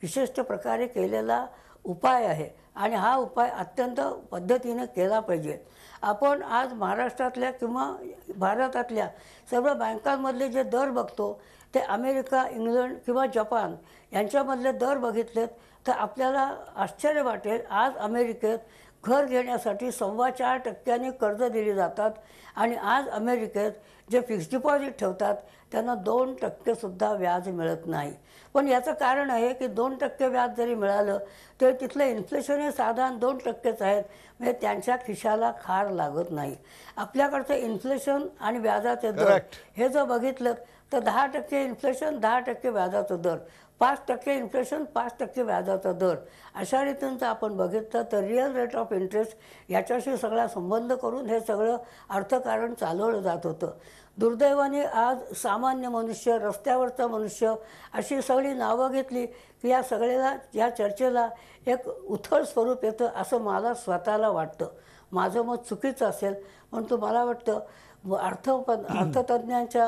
विशिष्ट प्रकारे केलेला उपाय आहे आणि हा उपाय अत्यंत पद्धतीने केला पाहिजे. आपण आज महाराष्ट्रातल्या किंवा भारतातल्या सर्व बँकांमधले जे दर बघतो ते अमेरिका, इंग्लंड किंवा जपान यांच्यामधले दर बघितलेत तर आपल्याला आश्चर्य वाटेल. आज अमेरिकेत घर घेण्यासाठी 4.25% कर्ज दिली जातात आणि आज अमेरिकेत जे फिक्स्ड डिपॉझिट ठेवतात त्यांना 2%सुद्धा व्याज मिळत नाही. पण याचं कारण आहे की 2% व्याज जरी मिळालं तर तिथलं इन्फ्लेशन हे साधारण 2%च आहेत, म्हणजे त्यांच्या खिशाला खार लागत नाही. आपल्याकडचं इन्फ्लेशन आणि व्याजाचे दर हे जर बघितलं तर 10% इन्फ्लेशन, 10% व्याजाचा दर, 5% इन्फ्लेशन, 5% व्याजाचा दर, अशा रीतीनं आपण बघितलं तर रिअल रेट ऑफ इंटरेस्ट याच्याशी सगळा संबंध करून हे सगळं अर्थकारण चालवलं जात होतं. दुर्दैवाने आज सामान्य मनुष्य, रस्त्यावरचा मनुष्य अशी सगळी नावं घेतली की या सगळ्याला, या चर्चेला एक उथळ स्वरूप येतं असं मला स्वतःला वाटतं. माझं मत चुकीचं असेल परंतु मला वाटतं अर्थतज्ञांच्या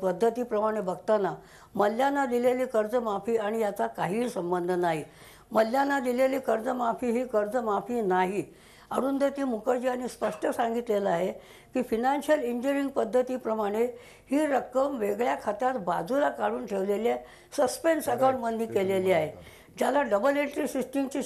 पद्धतीप्रमाणे बघताना मल्ल्यांना दिलेली कर्जमाफी आणि याचा काहीही संबंध नाही. मल्ल्यांना दिलेली कर्जमाफी ही कर्जमाफी नाही. अरुंधती मुखर्जी यांनी स्पष्ट सांगितलेलं आहे की फिनान्शियल इंजिनिअरिंग पद्धतीप्रमाणे ही रक्कम वेगळ्या खात्यात बाजूला काढून ठेवलेली आहे, सस्पेन्स अकाउंटमध्ये केलेली आहे. ज्याला डबल एंट्री सिस्टीमची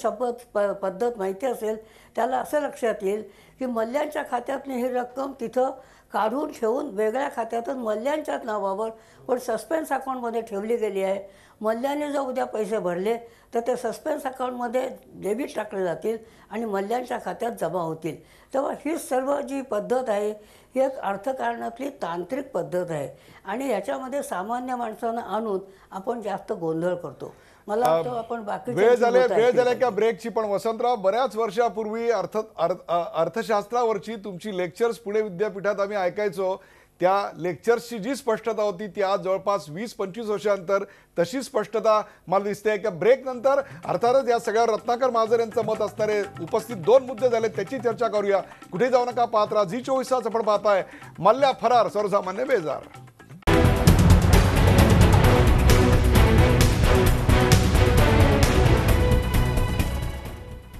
पद्धत माहिती असेल त्याला असं लक्षात येईल की मल्ल्यांच्या खात्यातून ही रक्कम तिथं काढून ठेवून वेगळ्या खात्यातून मल्ल्यांच्याच नावावर पण सस्पेन्स अकाउंटमध्ये ठेवली गेली आहे. मल्ल्याने जर उद्या पैसे भरले तर ते सस्पेन्स अकाउंटमध्ये डेबिट टाकले जातील आणि मल्ल्यांच्या खात्यात जमा होतील. तेव्हा ही सर्व जी पद्धत आहे ही एक अर्थकारणातली तांत्रिक पद्धत आहे आणि याच्यामध्ये सामान्य माणसांना आणून आपण जास्त गोंधळ करतो. मला वाटतं आपण वेळ झाले का ब्रेकची. पण वसंतराव, बऱ्याच वर्षापूर्वी अर्थशास्त्रावरची तुमची लेक्चर्स पुणे विद्यापीठात आम्ही ऐकायचो. त्या लेक्चर्सची जी स्पष्टता होती ती आज जवळपास 20-25 वर्षांतर तशी स्पष्टता मला दिसते की ब्रेक नंतर अर्थातच या सगळ्यावर रत्नाकर महाजन यांचं मत असणारे उपस्थित 2 मुद्दे झाले, त्याची चर्चा करूया. कुठे जाऊ नका, पाहत राहा झी24 तास. आपण पाहताय मल्ल्या फरार सर्वसामान्य बेजार.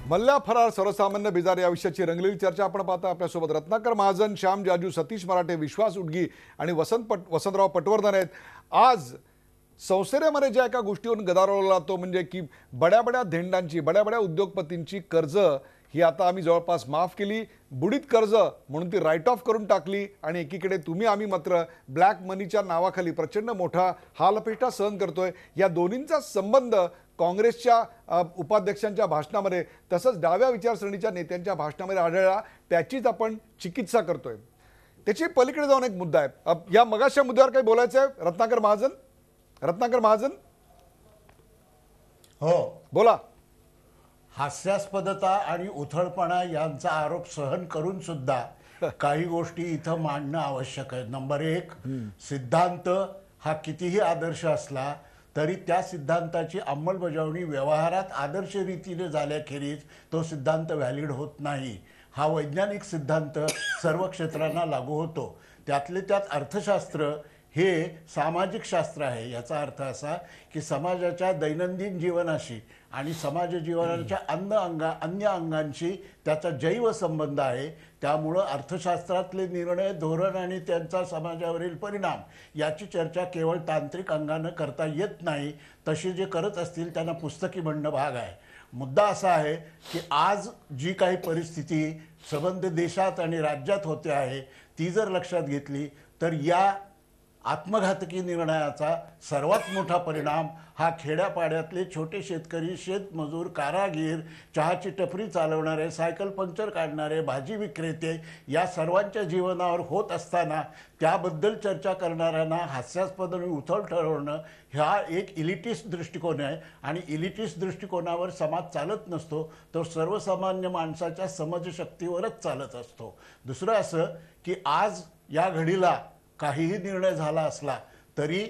मल्ल्या फरार सर्वसामान्य बेजार या विषयाची रंगलेली चर्चा आपण पाहता. आपल्यासोबत रत्नाकर महाजन, श्याम जाजू, सतीश मराठे, विश्वास उडगी आणि वसंतराव पटवर्धन आहेत. आज संसदेमध्ये ज्या एका गोष्टीवरून गदारोळला तो म्हणजे की बड्या धेंडांची, बड्या उद्योगपतींची कर्ज ही आता आम्ही जवळपास माफ केली. बुडीत कर्ज म्हणून ती राईट ऑफ करून टाकली आणि एकीकडे तुम्ही आम्ही मात्र ब्लॅक मनीच्या नावाखाली प्रचंड मोठा हालपेटा सहन करतोय. या दोन्हींचा संबंध काँग्रेसच्या उपाध्यक्षांच्या भाषणामध्ये तसंच डाव्या विचारसरणीच्या नेत्यांच्या भाषणामध्ये आढळला. त्याचीच आपण चिकित्सा करतोय. त्याची पलीकडे जाऊन एक मुद्दा आहे. या मगाशा मुद्द्यावर काही बोलायचं आहे रत्नाकर महाजन? हो, बोला. हास्यास्पदता आणि उथळपणा यांचा आरोप सहन करून सुद्धा काही गोष्टी इथं मांडणं आवश्यक आहे. नंबर 1, सिद्धांत हा कितीही आदर्श असला तरी त्या सिद्धांताची अंमलबजावणी व्यवहारात आदर्श रीतीने झाल्याखेरीज तो सिद्धांत व्हॅलिड होत नाही. हा वैज्ञानिक सिद्धांत सर्व क्षेत्रांना लागू होतो. त्यातले त्यात अर्थशास्त्र हे सामाजिक शास्त्र आहे. याचा अर्थ असा की समाजाच्या दैनंदिन जीवनाशी आणि समाज जीवनाच्या अन्य अंगांशी त्याचा जैव संबंध आहे. त्यामुळं अर्थशास्त्रातले निर्णय, धोरण आणि त्यांचा समाजावरील परिणाम याची चर्चा केवळ तांत्रिक अंगानं करता येत नाही. तसे जे करत असतील त्यांना पुस्तकी म्हणणं भाग आहे. मुद्दा असा आहे की आज जी काही परिस्थिती संबंध देशात आणि राज्यात होते आहे ती जर लक्षात घेतली तर या आत्मघातकी निर्णयाचा सर्वात मोठा परिणाम हा खेड्यापाड्यातले छोटे शेतकरी, शेतमजूर, कारागीर, चहाची टपरी चालवणारे, सायकल पंक्चर काढणारे, भाजी विक्रेते या सर्वांच्या जीवनावर होत असताना त्याबद्दल चर्चा करणाऱ्यांना हास्यास्पद आणि उथळ ठरवणं हा एक इलिटिस्ट दृष्टिकोन आहे. आणि इलिटिस्ट दृष्टिकोनावर समाज चालत नसतो, तो सर्वसामान्य माणसाच्या समजशक्तीवरच चालत असतो. दुसरं असं की आज या घडीला काहीही निर्णय झाला असला तरी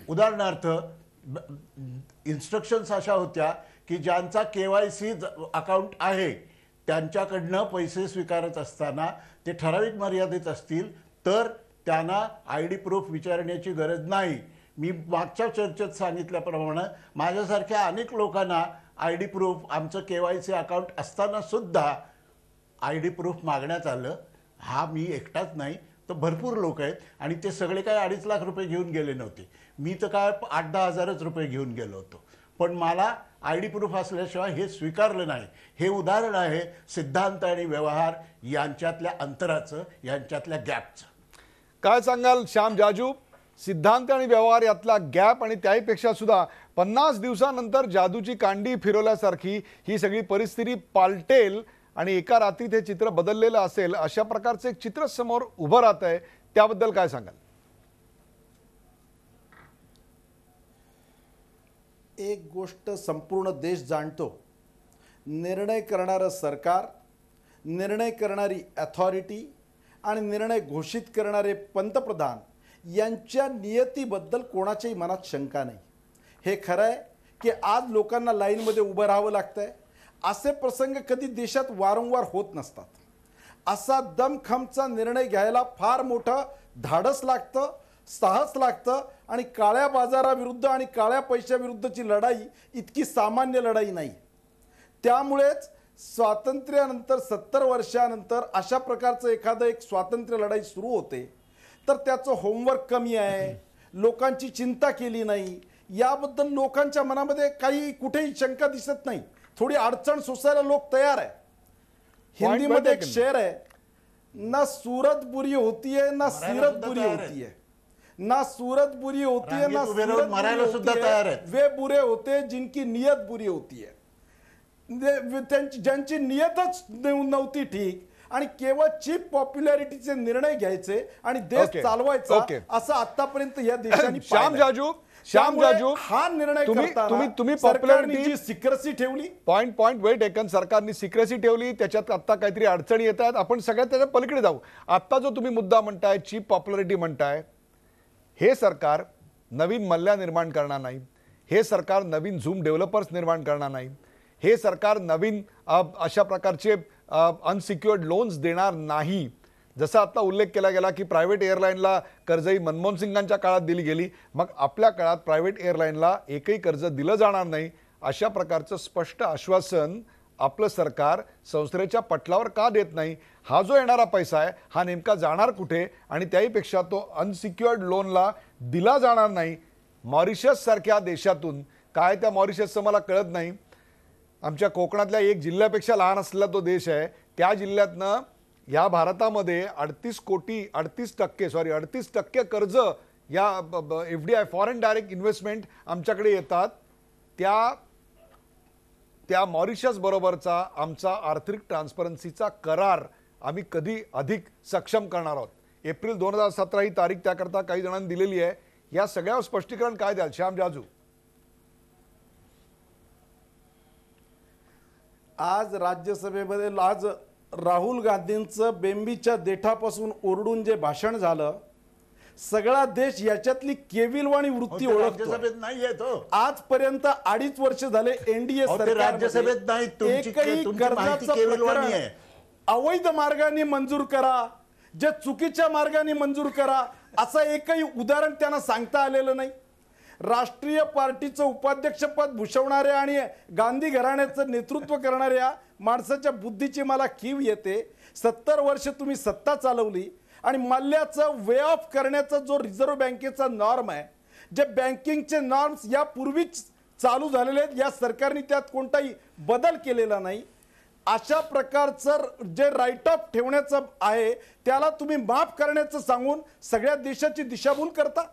उदाहरणार्थ इन्स्ट्रक्शन्स अशा होत्या की ज्यांचा KYC अकाउंट आहे त्यांच्याकडनं पैसे स्वीकारत असताना ते ठराविक मर्यादेत असतील तर त्यांना ID प्रूफ विचारण्याची गरज नाही. मी मागच्या चर्चेत सांगितल्याप्रमाणे माझ्यासारख्या अनेक लोकांना ID प्रूफ, आमचं KYC अकाउंट असताना सुद्धा ID प्रूफ मागण्यात आलं. हा मी एकटाच नाही, तर भरपूर लोक आहेत आणि ते सगळे काय 2.5 लाख रुपये घेऊन गेले नव्हते. मी तर काय 8-10 हजारच रुपये घेऊन गेलो होतो. पण मला ID प्रूफ असल्याशिवाय हे स्वीकारलं नाही. हे उदाहरण आहे सिद्धांत आणि व्यवहार यांच्यातल्या अंतराचं, यांच्यातल्या गॅपचं. काय सांगाल श्याम जाजू? सिद्धांत आणि व्यवहार यातला गॅप आणि त्याहीपेक्षा सुद्धा 50 दिवसानंतर जादूची कांडी फिरवल्यासारखी ही सगळी परिस्थिती पालटेल आणि एका रात्रीत हे चित्र बदललेलं असेल अशा प्रकारचं एक चित्र समोर उभं राहत आहे. त्याबद्दल काय सांगाल? एक गोष्ट संपूर्ण देश जाणतो, निर्णय करणारं सरकार, निर्णय करणारी अथॉरिटी आणि निर्णय घोषित करणारे पंतप्रधान यांच्या नियतीबद्दल कोणाच्याही मनात शंका नाही. हे खरं आहे की आज लोकांना लाईनमध्ये उभं राहावं लागतंय. असे प्रसंग कधी देशात वारंवार होत नसतात. असा दमखमचा निर्णय घ्यायला फार मोठं धाडस लागतं, साहस लागतं आणि काळ्या बाजाराविरुद्ध आणि काळ्या पैशाविरुद्धची लढाई इतकी सामान्य लढाई नाही. त्यामुळेच स्वातंत्र्यानंतर 70 वर्षानंतर अशा प्रकारचं एखादं एक स्वातंत्र्य लढाई सुरू होते तर त्याचं होमवर्क कमी आहे, लोकांची चिंता केली नाही, याबद्दल लोकांच्या मनामध्ये काही कुठेही शंका दिसत नाही. थोडी अडचण सोसायला लोक तयार आहे. हिंदीमध्ये एक शेर है, ना सूरत बुरी होती है ना सीरत बुरी होती है, ना सूरत बुरी होती है ना सीरत बुरी होती है, वे बुरे होते जिनकी नियत बुरी होती है. ज्यांची नियतच नव्हती ठीक आणि केवळ चीप पॉप्युलॅरिटीचे निर्णय घ्यायचे आणि देश चालवायचा असं आतापर्यंत या देशाने श्याम जाजू हा निर्णय तुम्ही पॉप्युलॅरिटी सिक्रेसी ठेवली. Point weight taken. सरकारने सिक्रेसी ठेवली, त्याच्यात आता काहीतरी अडचणी येत आहेत. आपण सगळ्यात त्याच्या पलीकडे जाऊ. आता जो तुम्ही मुद्दा म्हणताय, चीप पॉप्युलॅरिटी म्हणताय, हे सरकार नवीन मल्ल्या निर्माण करणार नाही, हे सरकार नवीन झूम डेव्हलपर्स निर्माण करणार नाही, हे सरकार नवीन अशा प्रकारचे अनसिक्युअर्ड लोन्स देणार नाही. जसा आता उल्लेख केला गेला की प्रायव्हेट एअरलाईनला कर्जही मनमोहन सिंगांच्या काळात दिली गेली, मग आपल्या काळात प्रायव्हेट एअरलाईनला एकही कर्ज दिलं जाणार नाही, अशा प्रकारचं स्पष्ट आश्वासन आपलं सरकार संसदेच्या पटलावर का देत नाही? हा जो येणारा पैसा आहे हा नेमका जाणार कुठे? आणि त्याहीपेक्षा तो अनसिक्युअर्ड लोनला दिला जाणार नाही. मॉरिशस सारख्या देशातून, काय त्या मॉरिशसचं मला कळत नाही, आमच्या कोकणातल्या एक जिल्ह्यापेक्षा लहान असलेला तो देश आहे, त्या जिल्ह्यातनं या भारतामध्ये 38% कर्ज या FDI फॉरेन डायरेक्ट इन्व्हेस्टमेंट आमच्याकडे येतात. त्या मॉरिशस बरोबरचा आमचा आर्थिक ट्रान्सपरन्सीचा करार आम्ही कधी अधिक सक्षम करणार आहोत. एप्रिल 2017 ही तारीख त्याकरता काही जणांनी दिलेली आहे. या सगळ्यावर स्पष्टीकरण काय द्याल श्याम जाजू? आज राज्यसभेमध्ये आज राहुल गांधींचं बेंबीच्या देठापासून ओरडून जे भाषण झालं, सगळा देश याच्यातली केविलवाणी वृत्ती ओळखतो. नाहीये तो. आजपर्यंत 2.5 वर्ष झाले एनडीए सरकार राज्यसभेत नाही. एकही कर्जाचं प्रकरण अवैध मार्गाने मंजूर करा, जे चुकीच्या मार्गाने मंजूर करा, असं एकही उदाहरण त्यांना सांगता आलेलं नाही. राष्ट्रीय पार्टीचं उपाध्यक्षपद भूषवणाऱ्या आणि गांधी घराण्याचं नेतृत्व करणाऱ्या माणसाच्या बुद्धीची मला कीव येते. 70 वर्ष तुम्ही सत्ता चालवली आणि मल्ल्याचं वे ऑफ करण्याचा जो रिझर्व्ह बँकेचा नॉर्म आहे, जे बँकिंगचे नॉर्म्स यापूर्वीच चालू झालेले आहेत, या सरकारने त्यात कोणताही बदल केलेला नाही. अशा प्रकारचं जे राईट ऑफ ठेवण्याचं आहे त्याला तुम्ही माफ करण्याचं सांगून सगळ्या देशाची दिशाभूल करता.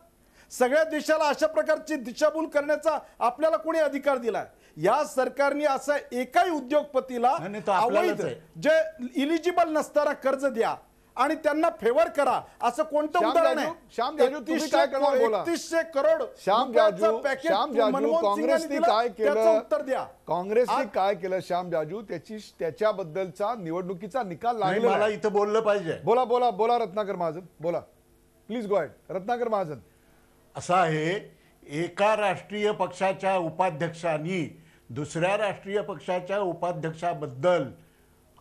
सगळ्या देशाला अशा प्रकारची दिशाभूल करण्याचा आपल्याला कोणी अधिकार दिलाय? या सरकारने असा एकाही उद्योगपतीला अवैध जे इलिजिबल नसताना कर्ज द्या आणि त्यांना फेवर करा असं कोणतं उदाहरण आहे? श्याम जाजू, तुम्ही काय करणार बोला? 3100 करोड श्याम जाजू, काँग्रेसने काय केलं? उत्तर द्या. काँग्रेसने काय केलं श्याम जाजू? त्याच्याबद्दलचा निवडणुकीचा निकाल लागला. मला इथं बोललं पाहिजे. बोला रत्नाकर महाजन, बोला please go ahead. Ratnakar Mahajan, असं आहे, एका राष्ट्रीय पक्षाच्या उपाध्यक्षांनी दुसऱ्या राष्ट्रीय पक्षाच्या उपाध्यक्षाबद्दल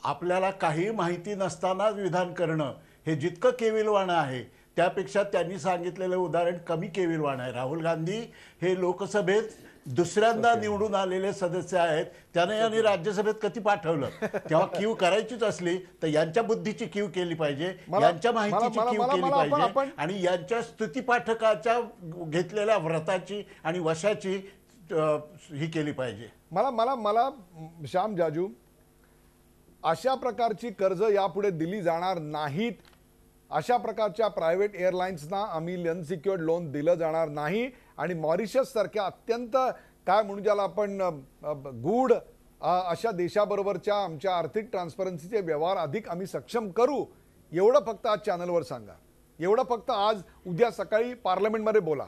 आपल्याला काही माहिती नसतानाच विधान करणं हे जितकं केविलवाणं आहे त्यापेक्षा त्यांनी सांगितलेलं उदाहरण कमी केविलवाणं आहे. राहुल गांधी हे लोकसभेत दुसऱ्यांदा निवडून आलेले सदस्य आहेत. त्याने यांनी राज्यसभेत कधी पाठवलं? तेव्हा कीव करायचीच असली तर यांच्या बुद्धीची कीव केली पाहिजे, यांच्या माहितीची कीव केली पाहिजे आणि यांच्या स्तुतीपाठकाच्या घेतलेल्या व्रताची आणि वशाची ही केली पाहिजे. मला श्याम जाजू, अशा प्रकारची कर्ज यापुढे दिली जाणार नाहीत. अशा प्रकारच्या प्रायव्हेट एअरलाइन्सना आम्ही अनसिक्युअर्ड लोन दिलं जाणार नाही आणि मॉरिशस सारख्या अत्यंत काय म्हणू ज्याला आपण गूढ अशा देशाबरोबरच्या आमच्या आर्थिक ट्रान्सपरन्सीचे व्यवहार अधिक आम्ही सक्षम करू. एवढं फक्त आज चॅनलवर सांगा, एवढं फक्त आज उद्या सकाळी पार्लमेंटमध्ये बोला.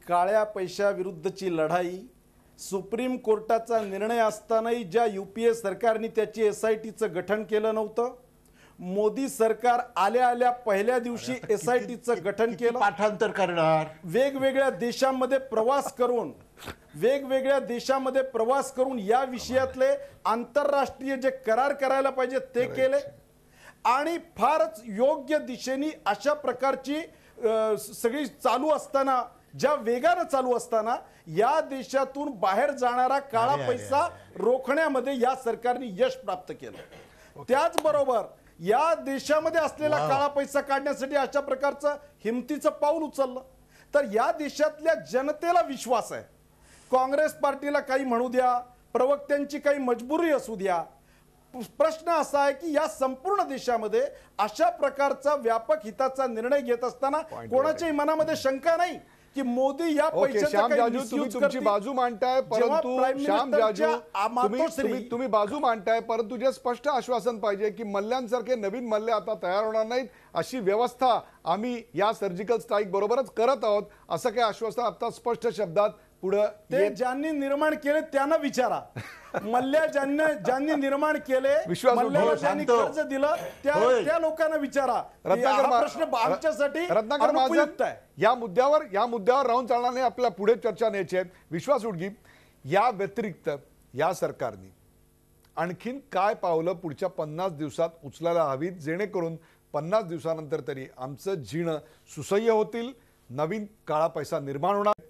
काळ्या पैशाविरुद्धची लढाई, सुप्रीम कोर्टाचा निर्णय असतानाही ज्या UPA सरकारने त्याची SITचं गठन केलं नव्हतं, मोदी सरकार आल्या पहिल्या दिवशी SITचं गठन केलं. पाठांतर करणार, वेगवेगळ्या देशांमध्ये प्रवास करून या विषयातले आंतरराष्ट्रीय जे करार करायला पाहिजे ते केले आणि फारच योग्य दिशेने अशा प्रकारची सगळी चालू असताना ज्या वेगानं चालू असताना या देशातून बाहेर जाणारा काळा पैसा रोखण्यामध्ये या सरकारने यश प्राप्त केलं. त्याचबरोबर या देशामध्ये असलेला काळा पैसा काढण्यासाठी अशा प्रकारचं हिमतीचं पाऊल उचललं. तर या देशातल्या जनतेला विश्वास आहे. काँग्रेस पार्टीला काही म्हणू द्या, प्रवक्त्यांची काही मजबुरी असू द्या, प्रश्न असा आहे की या संपूर्ण देशामध्ये अशा प्रकारचा व्यापक हिताचा निर्णय घेत असताना कोणाच्याही मनामध्ये शंका नाही की मोदी या ओके, श्याम जाजू, तुम्ही तुमची बाजू मांडताय, परंतु श्याम जाजू तुम्ही बाजू मांडताय, परंतु जे स्पष्ट आश्वासन पाहिजे की मल्ल्यांसारखे नवीन मल्ले आता तयार होणार नाहीत, अशी व्यवस्था आम्ही या सर्जिकल स्ट्राईक बरोबरच करत आहोत, असं काही आश्वासन आता स्पष्ट शब्दात पुढे ते ज्यांनी निर्माण केले त्यांना विचारा. मल्ल्या ज्यांनी निर्माण केले, मल्ल्याला ज्यांनी कर्ज दिलं त्या लोकांना विचारा. हा प्रश्न आमच्यासाठी अनुपयुक्त आहे. या मुद्द्यावर राहून चालणार नाही, आपल्याला पुढे चर्चा न्यायची आहे. विश्वास उडगी, या व्यतिरिक्त या सरकारने आणखीन काय पावलं पुढच्या 50 दिवसात उचलायला हवीत, जेणेकरून 50 दिवसानंतर तरी आमचं जीणं सुसह्य होतील, नवीन काळा पैसा निर्माण होणार,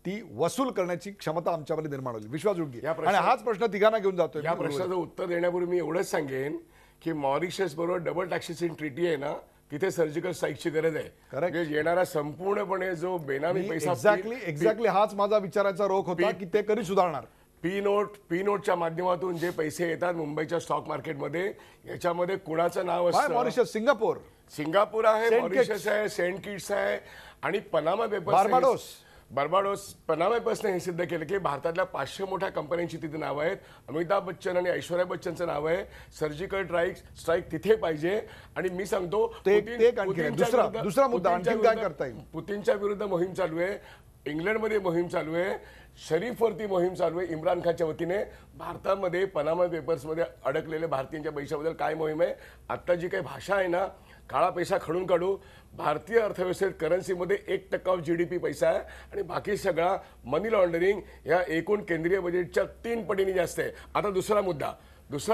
ती वसूल करण्याची क्षमता आमच्यामध्ये निर्माण होईल. विश्वास उडगी, आणि हाच प्रश्न तिघांना घेऊन जातोय. या प्रश्नाचं उत्तर देण्यापूर्वी मी एवढंच सांगेन की मॉरिशस बरोबर डबल टॅक्सेशन ट्रीटी आहे ना, तिथे सर्जिकल स्ट्राईकची गरज आहे. म्हणजे येणारा संपूर्णपणे जो बेनामी पैसा, एक्झॅक्टली हाच माझा विचाराचा रोख होता की ते कधी सुधारणार. पी नोटच्या माध्यमातून जे पैसे येतात मुंबईच्या स्टॉक मार्केटमध्ये, याच्यामध्ये कुणाचं नाव असतं? मॉरिशस, सिंगापूर आहे, मॉरिशस आहे, सेंट किट्स आहे, आणि पनामा पेपर्स, बार्बाडोस. पनामा पेपर्सने हे सिद्ध केलं की भारतातल्या 500 मोठ्या कंपन्यांची तिथे नावं आहेत. अमिताभ बच्चन आणि ऐश्वर्या बच्चनचं नाव आहे. सर्जिकल स्ट्राईक तिथे पाहिजे. आणि मी सांगतो, दुसरा मुद्दा आणखी काय करता येईल? पुतीनच्या विरुद्ध मोहीम चालू आहे, इंग्लंडमध्ये मोहीम चालू आहे, शरीफवरती मोहीम चालू आहे इम्रान खानच्या वतीने. भारतामध्ये पनामा पेपर्समध्ये अडकलेल्या भारतीयांच्या पैशाबद्दल काय मोहीम आहे? आत्ता जी काही भाषा आहे ना, काळा पैसा खडून काढू, भारतीय अर्थव्यवस्थेत करन्सीमध्ये 1% ऑफ GDP पैसा आहे, आणि बाकी सगळा मनी लॉन्ड्रिंग या एकूण केंद्रीय बजेटच्या 3 पटीने जास्त आहे. आता दुसरा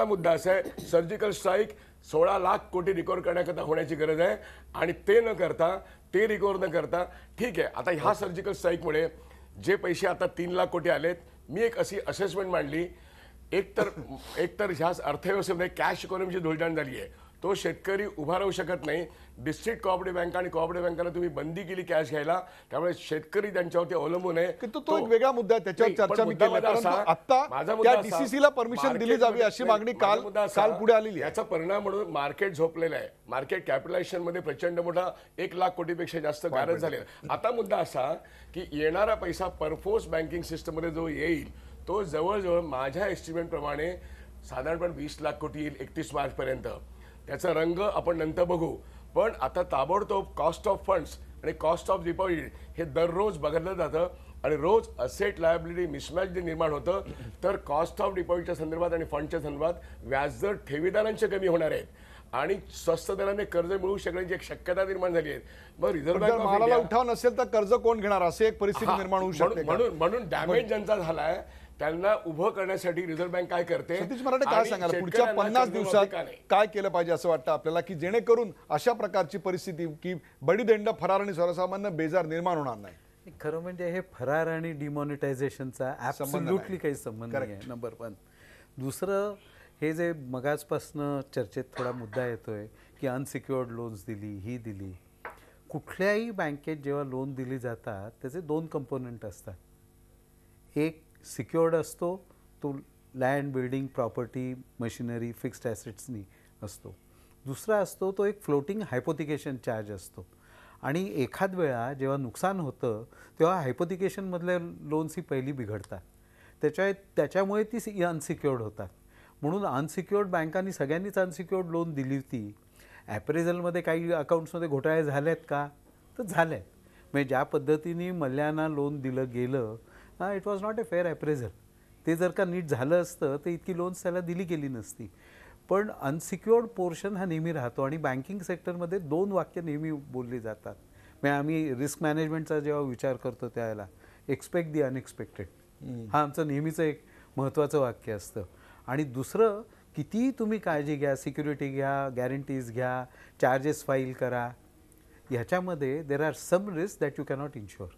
मुद्दा असा आहे, सर्जिकल स्ट्राईक 16 लाख कोटी रिकव्हर करण्याकरता होण्याची गरज आहे, आणि ते रिकव्हर न करता ठीक आहे. आता ह्या सर्जिकल स्ट्राईकमुळे जे पैसे आता 3 लाख कोटी आलेत, मी एक अशी असेसमेंट मांडली, एकतर ह्या अर्थव्यवस्थेमध्ये कॅश इकॉनॉमीची धुळदाण झाली आहे, तो शेतकरी उभा राहू शकत नाही. डिस्ट्रिक्ट कोऑपरेटिव्ह बँका आणि कोऑपरेटिव्ह बँकांना तुम्ही बंदी केली कॅश घ्यायला, त्यामुळे शेतकरी त्यांच्यावरती अवलंबून आहे. तो एक वेगळा मुद्दा आहे, त्याच्यावर चर्चा मी केली, परंतु आता त्या DCCला परमिशन दिली जावी अशी मागणी काल पुढे आलेली आहे. याचा परिणाम म्हणून मार्केट झोपलेलं आहे. मार्केट कॅपिटलायझेशन मध्ये प्रचंड मोठा 1 लाख कोटीपेक्षा जास्त गारज झाले. आता मुद्दा असा की येणारा पैसा परफोर्स बँकिंग सिस्टम मध्ये जो येईल, तो जवळजवळ माझ्या एस्टिमेट प्रमाणे साधारणपणे 20 लाख कोटी येईल 31 मार्च पर्यंत. त्याचा रंग आपण नंतर बघू, पण आता ताबडतोब कॉस्ट ऑफ फंड्स आणि कॉस्ट ऑफ डिपॉझिट हे दररोज बघितलं जातं, आणि रोज असेट लायबिलिटी मिसमॅच जे निर्माण होतं, तर कॉस्ट ऑफ डिपॉझिटच्या संदर्भात आणि फंडच्या संदर्भात व्याजदर ठेवीदारांचे कमी होणार आहेत, आणि स्वस्त दराने कर्ज मिळू शकण्याची एक शक्यता निर्माण झाली आहे. मग रिझर्व्ह बँक मालाला उठाव नसेल तर कर्ज कोण घेणार, असे एक परिस्थिती निर्माण होऊ शकते. म्हणून डॅमेज ज्यांचा झालाय त्यांना उभं करण्यासाठी रिझर्व्ह बँक काय करते? सतीश मराठे, काय सांगाल पुढच्या 50 दिवसात काय केलं पाहिजे असं वाटतं आपल्याला, की जेणेकरून अशा प्रकारची परिस्थिती की बडीदेंड, फरार आणि सर्वसामान्य बेजार निर्माण होणार नाही? खरं म्हणजे हे फरार आणि डिमॉनिटायझेशनचा ॲब्सोल्युटली काही संबंध नाही आहे, नंबर 1. दुसरं, हे जे मगाचपासनं चर्चेत थोडा मुद्दा येतोय की अनसिक्युअर्ड लोन्स दिली. कुठल्याही बँकेत जेव्हा लोन दिली जातात त्याचे 2 कंपोनंट असतात. एक सिक्युअर्ड असतो, तो land, building, property, machinery, fixed ॲसेट्सनी असतो. दुसरा असतो तो एक फ्लोटिंग हायपोथिकेशन चार्ज असतो, आणि एखाद वेळा जेव्हा नुकसान होतं तेव्हा हायपोथिकेशनमधल्या लोन्स ही पहिली बिघडतात, त्याच्यामुळे ती अनसिक्युअर्ड होतात. म्हणून अनसिक्युअर्ड बँकांनी सगळ्यांनीच अनसिक्युअर्ड लोन दिली होती. ॲप्रेझलमध्ये काही अकाउंट्समध्ये घोटाळे झाले आहेत का? तर झाले आहेत. म्हणजे ज्या पद्धतीने मल्ल्यांना लोन दिलं गेलं, it was not a fair appraisal. ते जर का नीट झालं असतं तर इतकी लोन्स त्याला दिली गेली नसती. पण अनसिक्युअर्ड पोर्शन हा नेहमी राहतो, आणि बँकिंग सेक्टरमध्ये 2 वाक्य नेहमी बोलली जातात. म्हणजे आम्ही रिस्क मॅनेजमेंटचा जेव्हा विचार करतो त्यावेळेला एक्सपेक्ट दी अनएक्सपेक्टेड, हा आमचं नेहमीचं एक महत्त्वाचं वाक्य असतं. आणि दुसरं, कितीही तुम्ही काळजी घ्या, सिक्युरिटी घ्या, गॅरंटीज घ्या, चार्जेस फाईल करा, ह्याच्यामध्ये there are some risk that you cannot insure.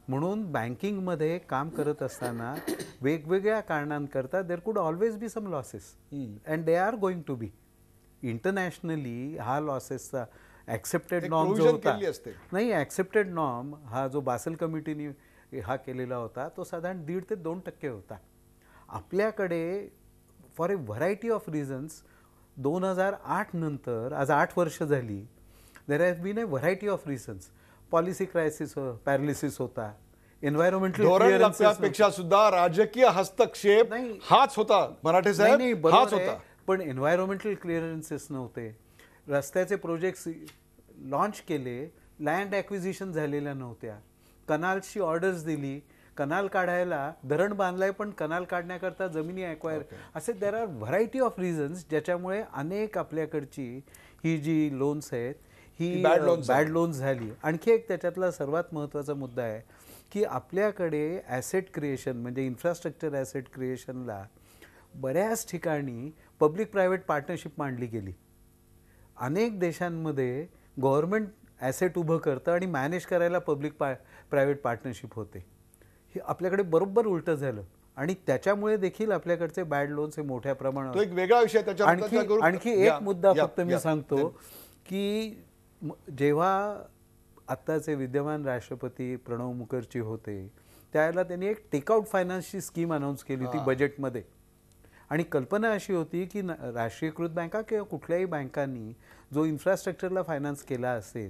म्हणून बँकिंगमध्ये काम करत असताना वेगवेगळ्या कारणांकरता there could always be some losses and they are going to be. Internationally हा लॉसेसचा ॲक्सेप्टेड नॉर्म जो होता, नाही ॲक्सेप्टेड नॉर्म हा जो बासेल कमिटीने हा केलेला होता तो साधारण 1.5 ते 2% होता. आपल्याकडे for a variety of reasons 2008 नंतर आज 8 वर्ष झाली, there has been a variety of reasons. Policy crisis paralysis होता, एन्व्हायरमेंटल पेक्षा सुद्धा राजकीय हस्तक्षेप हाच होता मराठे साहेब, हाच होता. पण एन्व्हायरमेंटल क्लिअरन्सेस नव्हते, रस्त्याचे प्रोजेक्ट्स लॉन्च केले, लँड ॲक्विजिशन झालेल्या नव्हत्या, कनाल्सची ऑर्डर्स दिली, कनाल काढायला धरण बांधलाय पण कनाल काढण्याकरता जमिनी ॲक्वायर, असे there are variety of reasons ज्याच्यामुळे अनेक आपल्याकडची ही जी लोन्स आहेत ही बॅड लोन्स झाली. आणखी एक त्याच्यातला सर्वात महत्त्वाचा मुद्दा आहे की आपल्याकडे ॲसेट क्रिएशन म्हणजे इन्फ्रास्ट्रक्चर ॲसेट क्रिएशनला बऱ्याच ठिकाणी पब्लिक प्रायव्हेट पार्टनरशिप मांडली गेली. अनेक देशांमध्ये गव्हर्नमेंट ॲसेट उभं करतं आणि मॅनेज करायला पब्लिक प्रायव्हेट पार्टनरशिप होते. हे आपल्याकडे बरोबर उलटं झालं आणि त्याच्यामुळे देखील आपल्याकडचे बॅड लोन्स हे मोठ्या प्रमाणात. एक वेगळा विषय आणखी एक मुद्दा फक्त मी सांगतो की जेव्हा आत्ताचे विद्यमान राष्ट्रपती प्रणव मुखर्जी होते त्यावेळेला त्यांनी एक टेकआउट फायनान्सची स्कीम अनाऊन्स केली होती बजेटमध्ये. आणि कल्पना अशी होती की राष्ट्रीयकृत बँका किंवा कुठल्याही बँकांनी जो इन्फ्रास्ट्रक्चरला फायनान्स केला असेल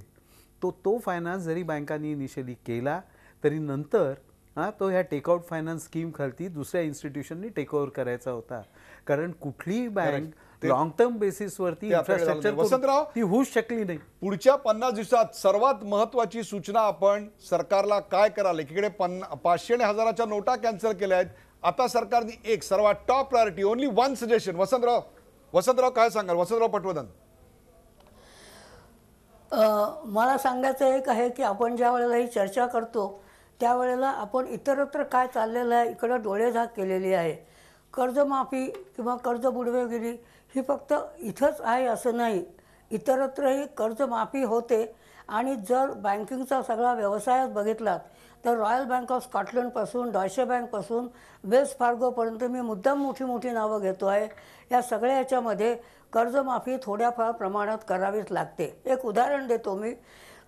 तो फायनान्स जरी बँकांनी इनिशियली केला तरी नंतर तो ह्या टेकआउट फायनान्स स्कीम खालती दुसऱ्या इन्स्टिट्यूशननी टेक ओव्हर करायचा होता. कारण कुठलीही बँक लॉंग टर्म बेसिसवरती इन्फ्रास्ट्रक्चर ती होऊच शकली नाही. पुढच्या 50 दिवसात सर्वात महत्वाची सूचना आपण सरकारला काय कराल? एकीकडे 500 आणि 1000च्या नोटा कॅन्सल केल्या आहेत, आता सरकारने एक सर्वात top priority only one suggestion. Vasantrao काय सांगाल? वसंतराव पटवर्धन. मला सांगायचं एक आहे की आपण ज्या वेळेला ही चर्चा करतो त्यावेळेला आपण इतरत्र काय चाललेलं आहे इकडं डोळेझाक केलेली आहे. कर्जमाफी किंवा कर्ज बुडवेगिरी ही फक्त इथंच आहे असं नाही, इतरत्रही कर्जमाफी होते. आणि जर बँकिंगचा सगळा व्यवसायच बघितलात तर रॉयल बँक ऑफ स्कॉटलंडपासून डॉयशे बँकपासून वेल्स फार्गोपर्यंत मी मुद्दाम मोठी नावं घेतो आहे, या सगळ्या याच्यामध्ये कर्जमाफी थोड्याफार प्रमाणात करावीच लागते. एक उदाहरण देतो मी.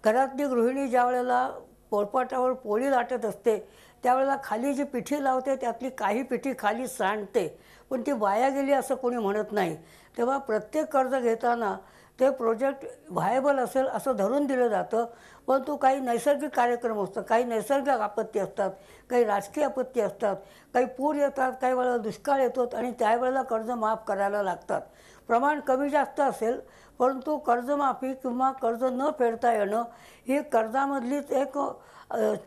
घरातली गृहिणी ज्या वेळेला पोळपाटावर पोळी लाटत असते त्यावेळेला खाली जी पिठी लावते त्यातली काही पिठी खाली सांडते, पण ती वाया गेली असं कोणी म्हणत नाही. तेव्हा प्रत्येक कर्ज घेताना ते प्रोजेक्ट व्हायबल असेल असं धरून दिलं जातं, परंतु काही नैसर्गिक कार्यक्रम असतात, काही नैसर्गिक आपत्ती असतात, काही राजकीय आपत्ती असतात, काही पूर येतात, काही वेळेला दुष्काळ येतो आणि त्यावेळेला कर्ज माफ करायला लागतात. प्रमाण कमी जास्त असेल परंतु कर्जमाफी किंवा कर्ज न फेडता येणं ही कर्जामधलीच एक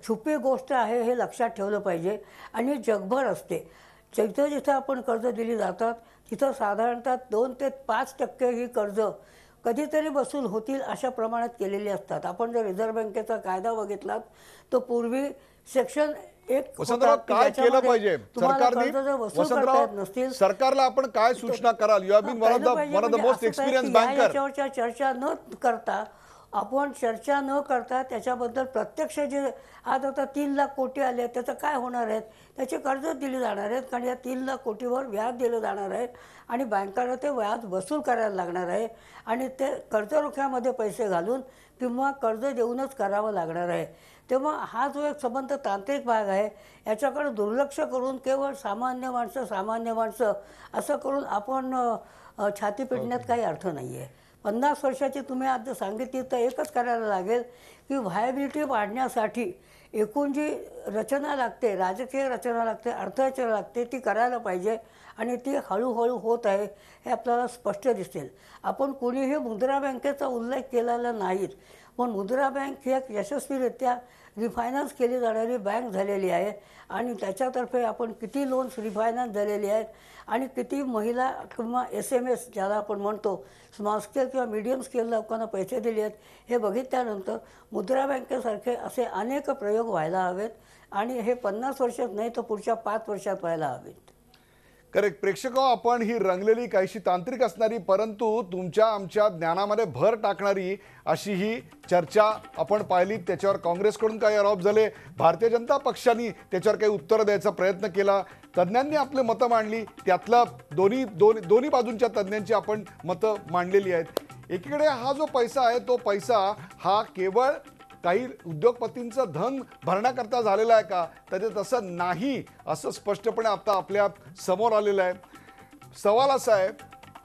छुपी गोष्ट आहे हे लक्षात ठेवलं पाहिजे. आणि जगभर असते, जिथं जिथं आपण कर्ज दिली जातात तिथं साधारणतः 2 ते 5% ही कर्ज कधीतरी वसूल होतील अशा प्रमाणात केलेली असतात. आपण जर रिझर्व्ह बँकेचा कायदा बघितलात तर पूर्वी सेक्शन 1 काय केलं पाहिजे सरकारने? सरकारला आपण काय सूचना कराल? You have been one of the most experience banker. याच्यावरच्या चर्चा न करता आपण चर्चा न करता त्याच्याबद्दल प्रत्यक्ष जे आज आता 3 लाख कोटी आले आहेत त्याचं काय होणार आहेत, त्याचे कर्ज दिली जाणार आहेत, कारण या 3 लाख कोटीवर व्याज दिलं जाणार आहे आणि बँकांना ते व्याज वसूल करायला लागणार आहे आणि ते कर्ज रोख्यामध्ये पैसे घालून किंवा कर्ज देऊनच करावं लागणार आहे. तेव्हा हा जो एक संबंध तांत्रिक भाग आहे याच्याकडे दुर्लक्ष करून केवळ सामान्य माणसं असं करून आपण छाती पिटण्यात काही अर्थ नाही आहे. 50 वर्षाची तुम्ही आज सांगितली तर एकच करायला लागेल की व्हायबिलिटी वाढण्यासाठी एकूण जी रचना लागते, राजकीय रचना लागते, अर्थरचना लागते, ती करायला पाहिजे आणि ती हळूहळू होत आहे हे आपल्याला स्पष्ट दिसेल. आपण कोणीही मुद्रा बँकेचा उल्लेख केलेला नाहीत, पण मुद्रा बँक ही एक यशस्वीरित्या रिफायनान्स केली जाणारी बँक झालेली आहे आणि त्याच्यातर्फे आपण किती लोन्स रिफायनान्स झालेली आहेत आणि किती महिला किंवा SMS ज्याला आपण म्हणतो स्मॉल स्केल किंवा मीडियम स्केल लोकांना पैसे दिले आहेत हे बघितल्यानंतर मुद्रा बँकेसारखे असे अनेक प्रयोग व्हायला हवेत आणि हे 50 वर्षात नाही तर पुढच्या 5 वर्षात व्हायला हवेत. करेक्ट. प्रेक्षको, आपण ही रंगलेली काहीशी तांत्रिक असणारी परंतु तुमच्या आमच्या ज्ञानामध्ये भर टाकणारी अशी ही चर्चा आपण पाहिली. त्याच्यावर काँग्रेसकडून काही आरोप झाले, भारतीय जनता पक्षाने त्याच्यावर काही उत्तर द्यायचा प्रयत्न केला, तज्ज्ञांनी आपले मतं मांडली, त्यातला दोन्ही बाजूंच्या तज्ज्ञांची आपण मतं मांडलेली आहेत. एकीकडे हा जो पैसा आहे तो पैसा हा केवळ काही उद्योगपतींचं धन भरण्याकरता झालेला आहे का, तर ते तसं नाही असं स्पष्टपणे आता आपल्या समोर आलेलं आहे. सवाल असा आहे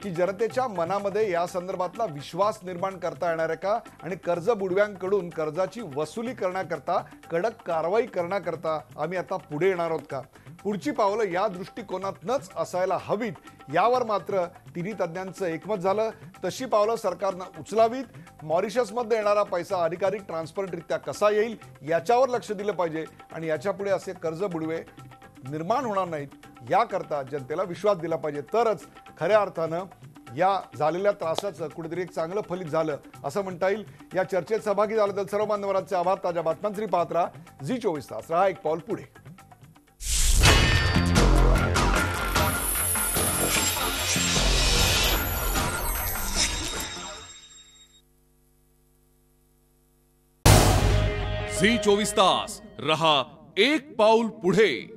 की जनतेच्या मनामध्ये या संदर्भातला विश्वास निर्माण करता येणार आहे का, आणि कर्ज बुडव्यांकडून कर्जाची वसुली करण्याकरता कडक कारवाई करण्याकरता आम्ही आता पुढे येणार आहोत का. पुढची पावलं या दृष्टिकोनातनंच असायला हवीत, यावर मात्र तिन्ही तज्ज्ञांचं एकमत झालं. तशी पावलं सरकारनं उचलावीत. मॉरिशसमध्ये येणारा पैसा अधिकाधिक ट्रान्सपरंटरित्या कसा येईल याच्यावर लक्ष दिलं पाहिजे, आणि याच्यापुढे असे कर्ज बुडवे निर्माण होणार नाहीत याकरता जनतेला विश्वास दिला पाहिजे. तरच खऱ्या अर्थानं या झालेल्या त्रासाचं कुठेतरी एक चांगलं फलित झालं असं म्हणता येईल. या चर्चेत सहभागी झाल्याबद्दल सर्व मान्यवरांचे आभार. ताज्या बातम्यांसाठी पाहत राहा झी 24 तास. रहा एक पाऊल पुढे. झी 24 तास रहा एक पाऊल पुढे.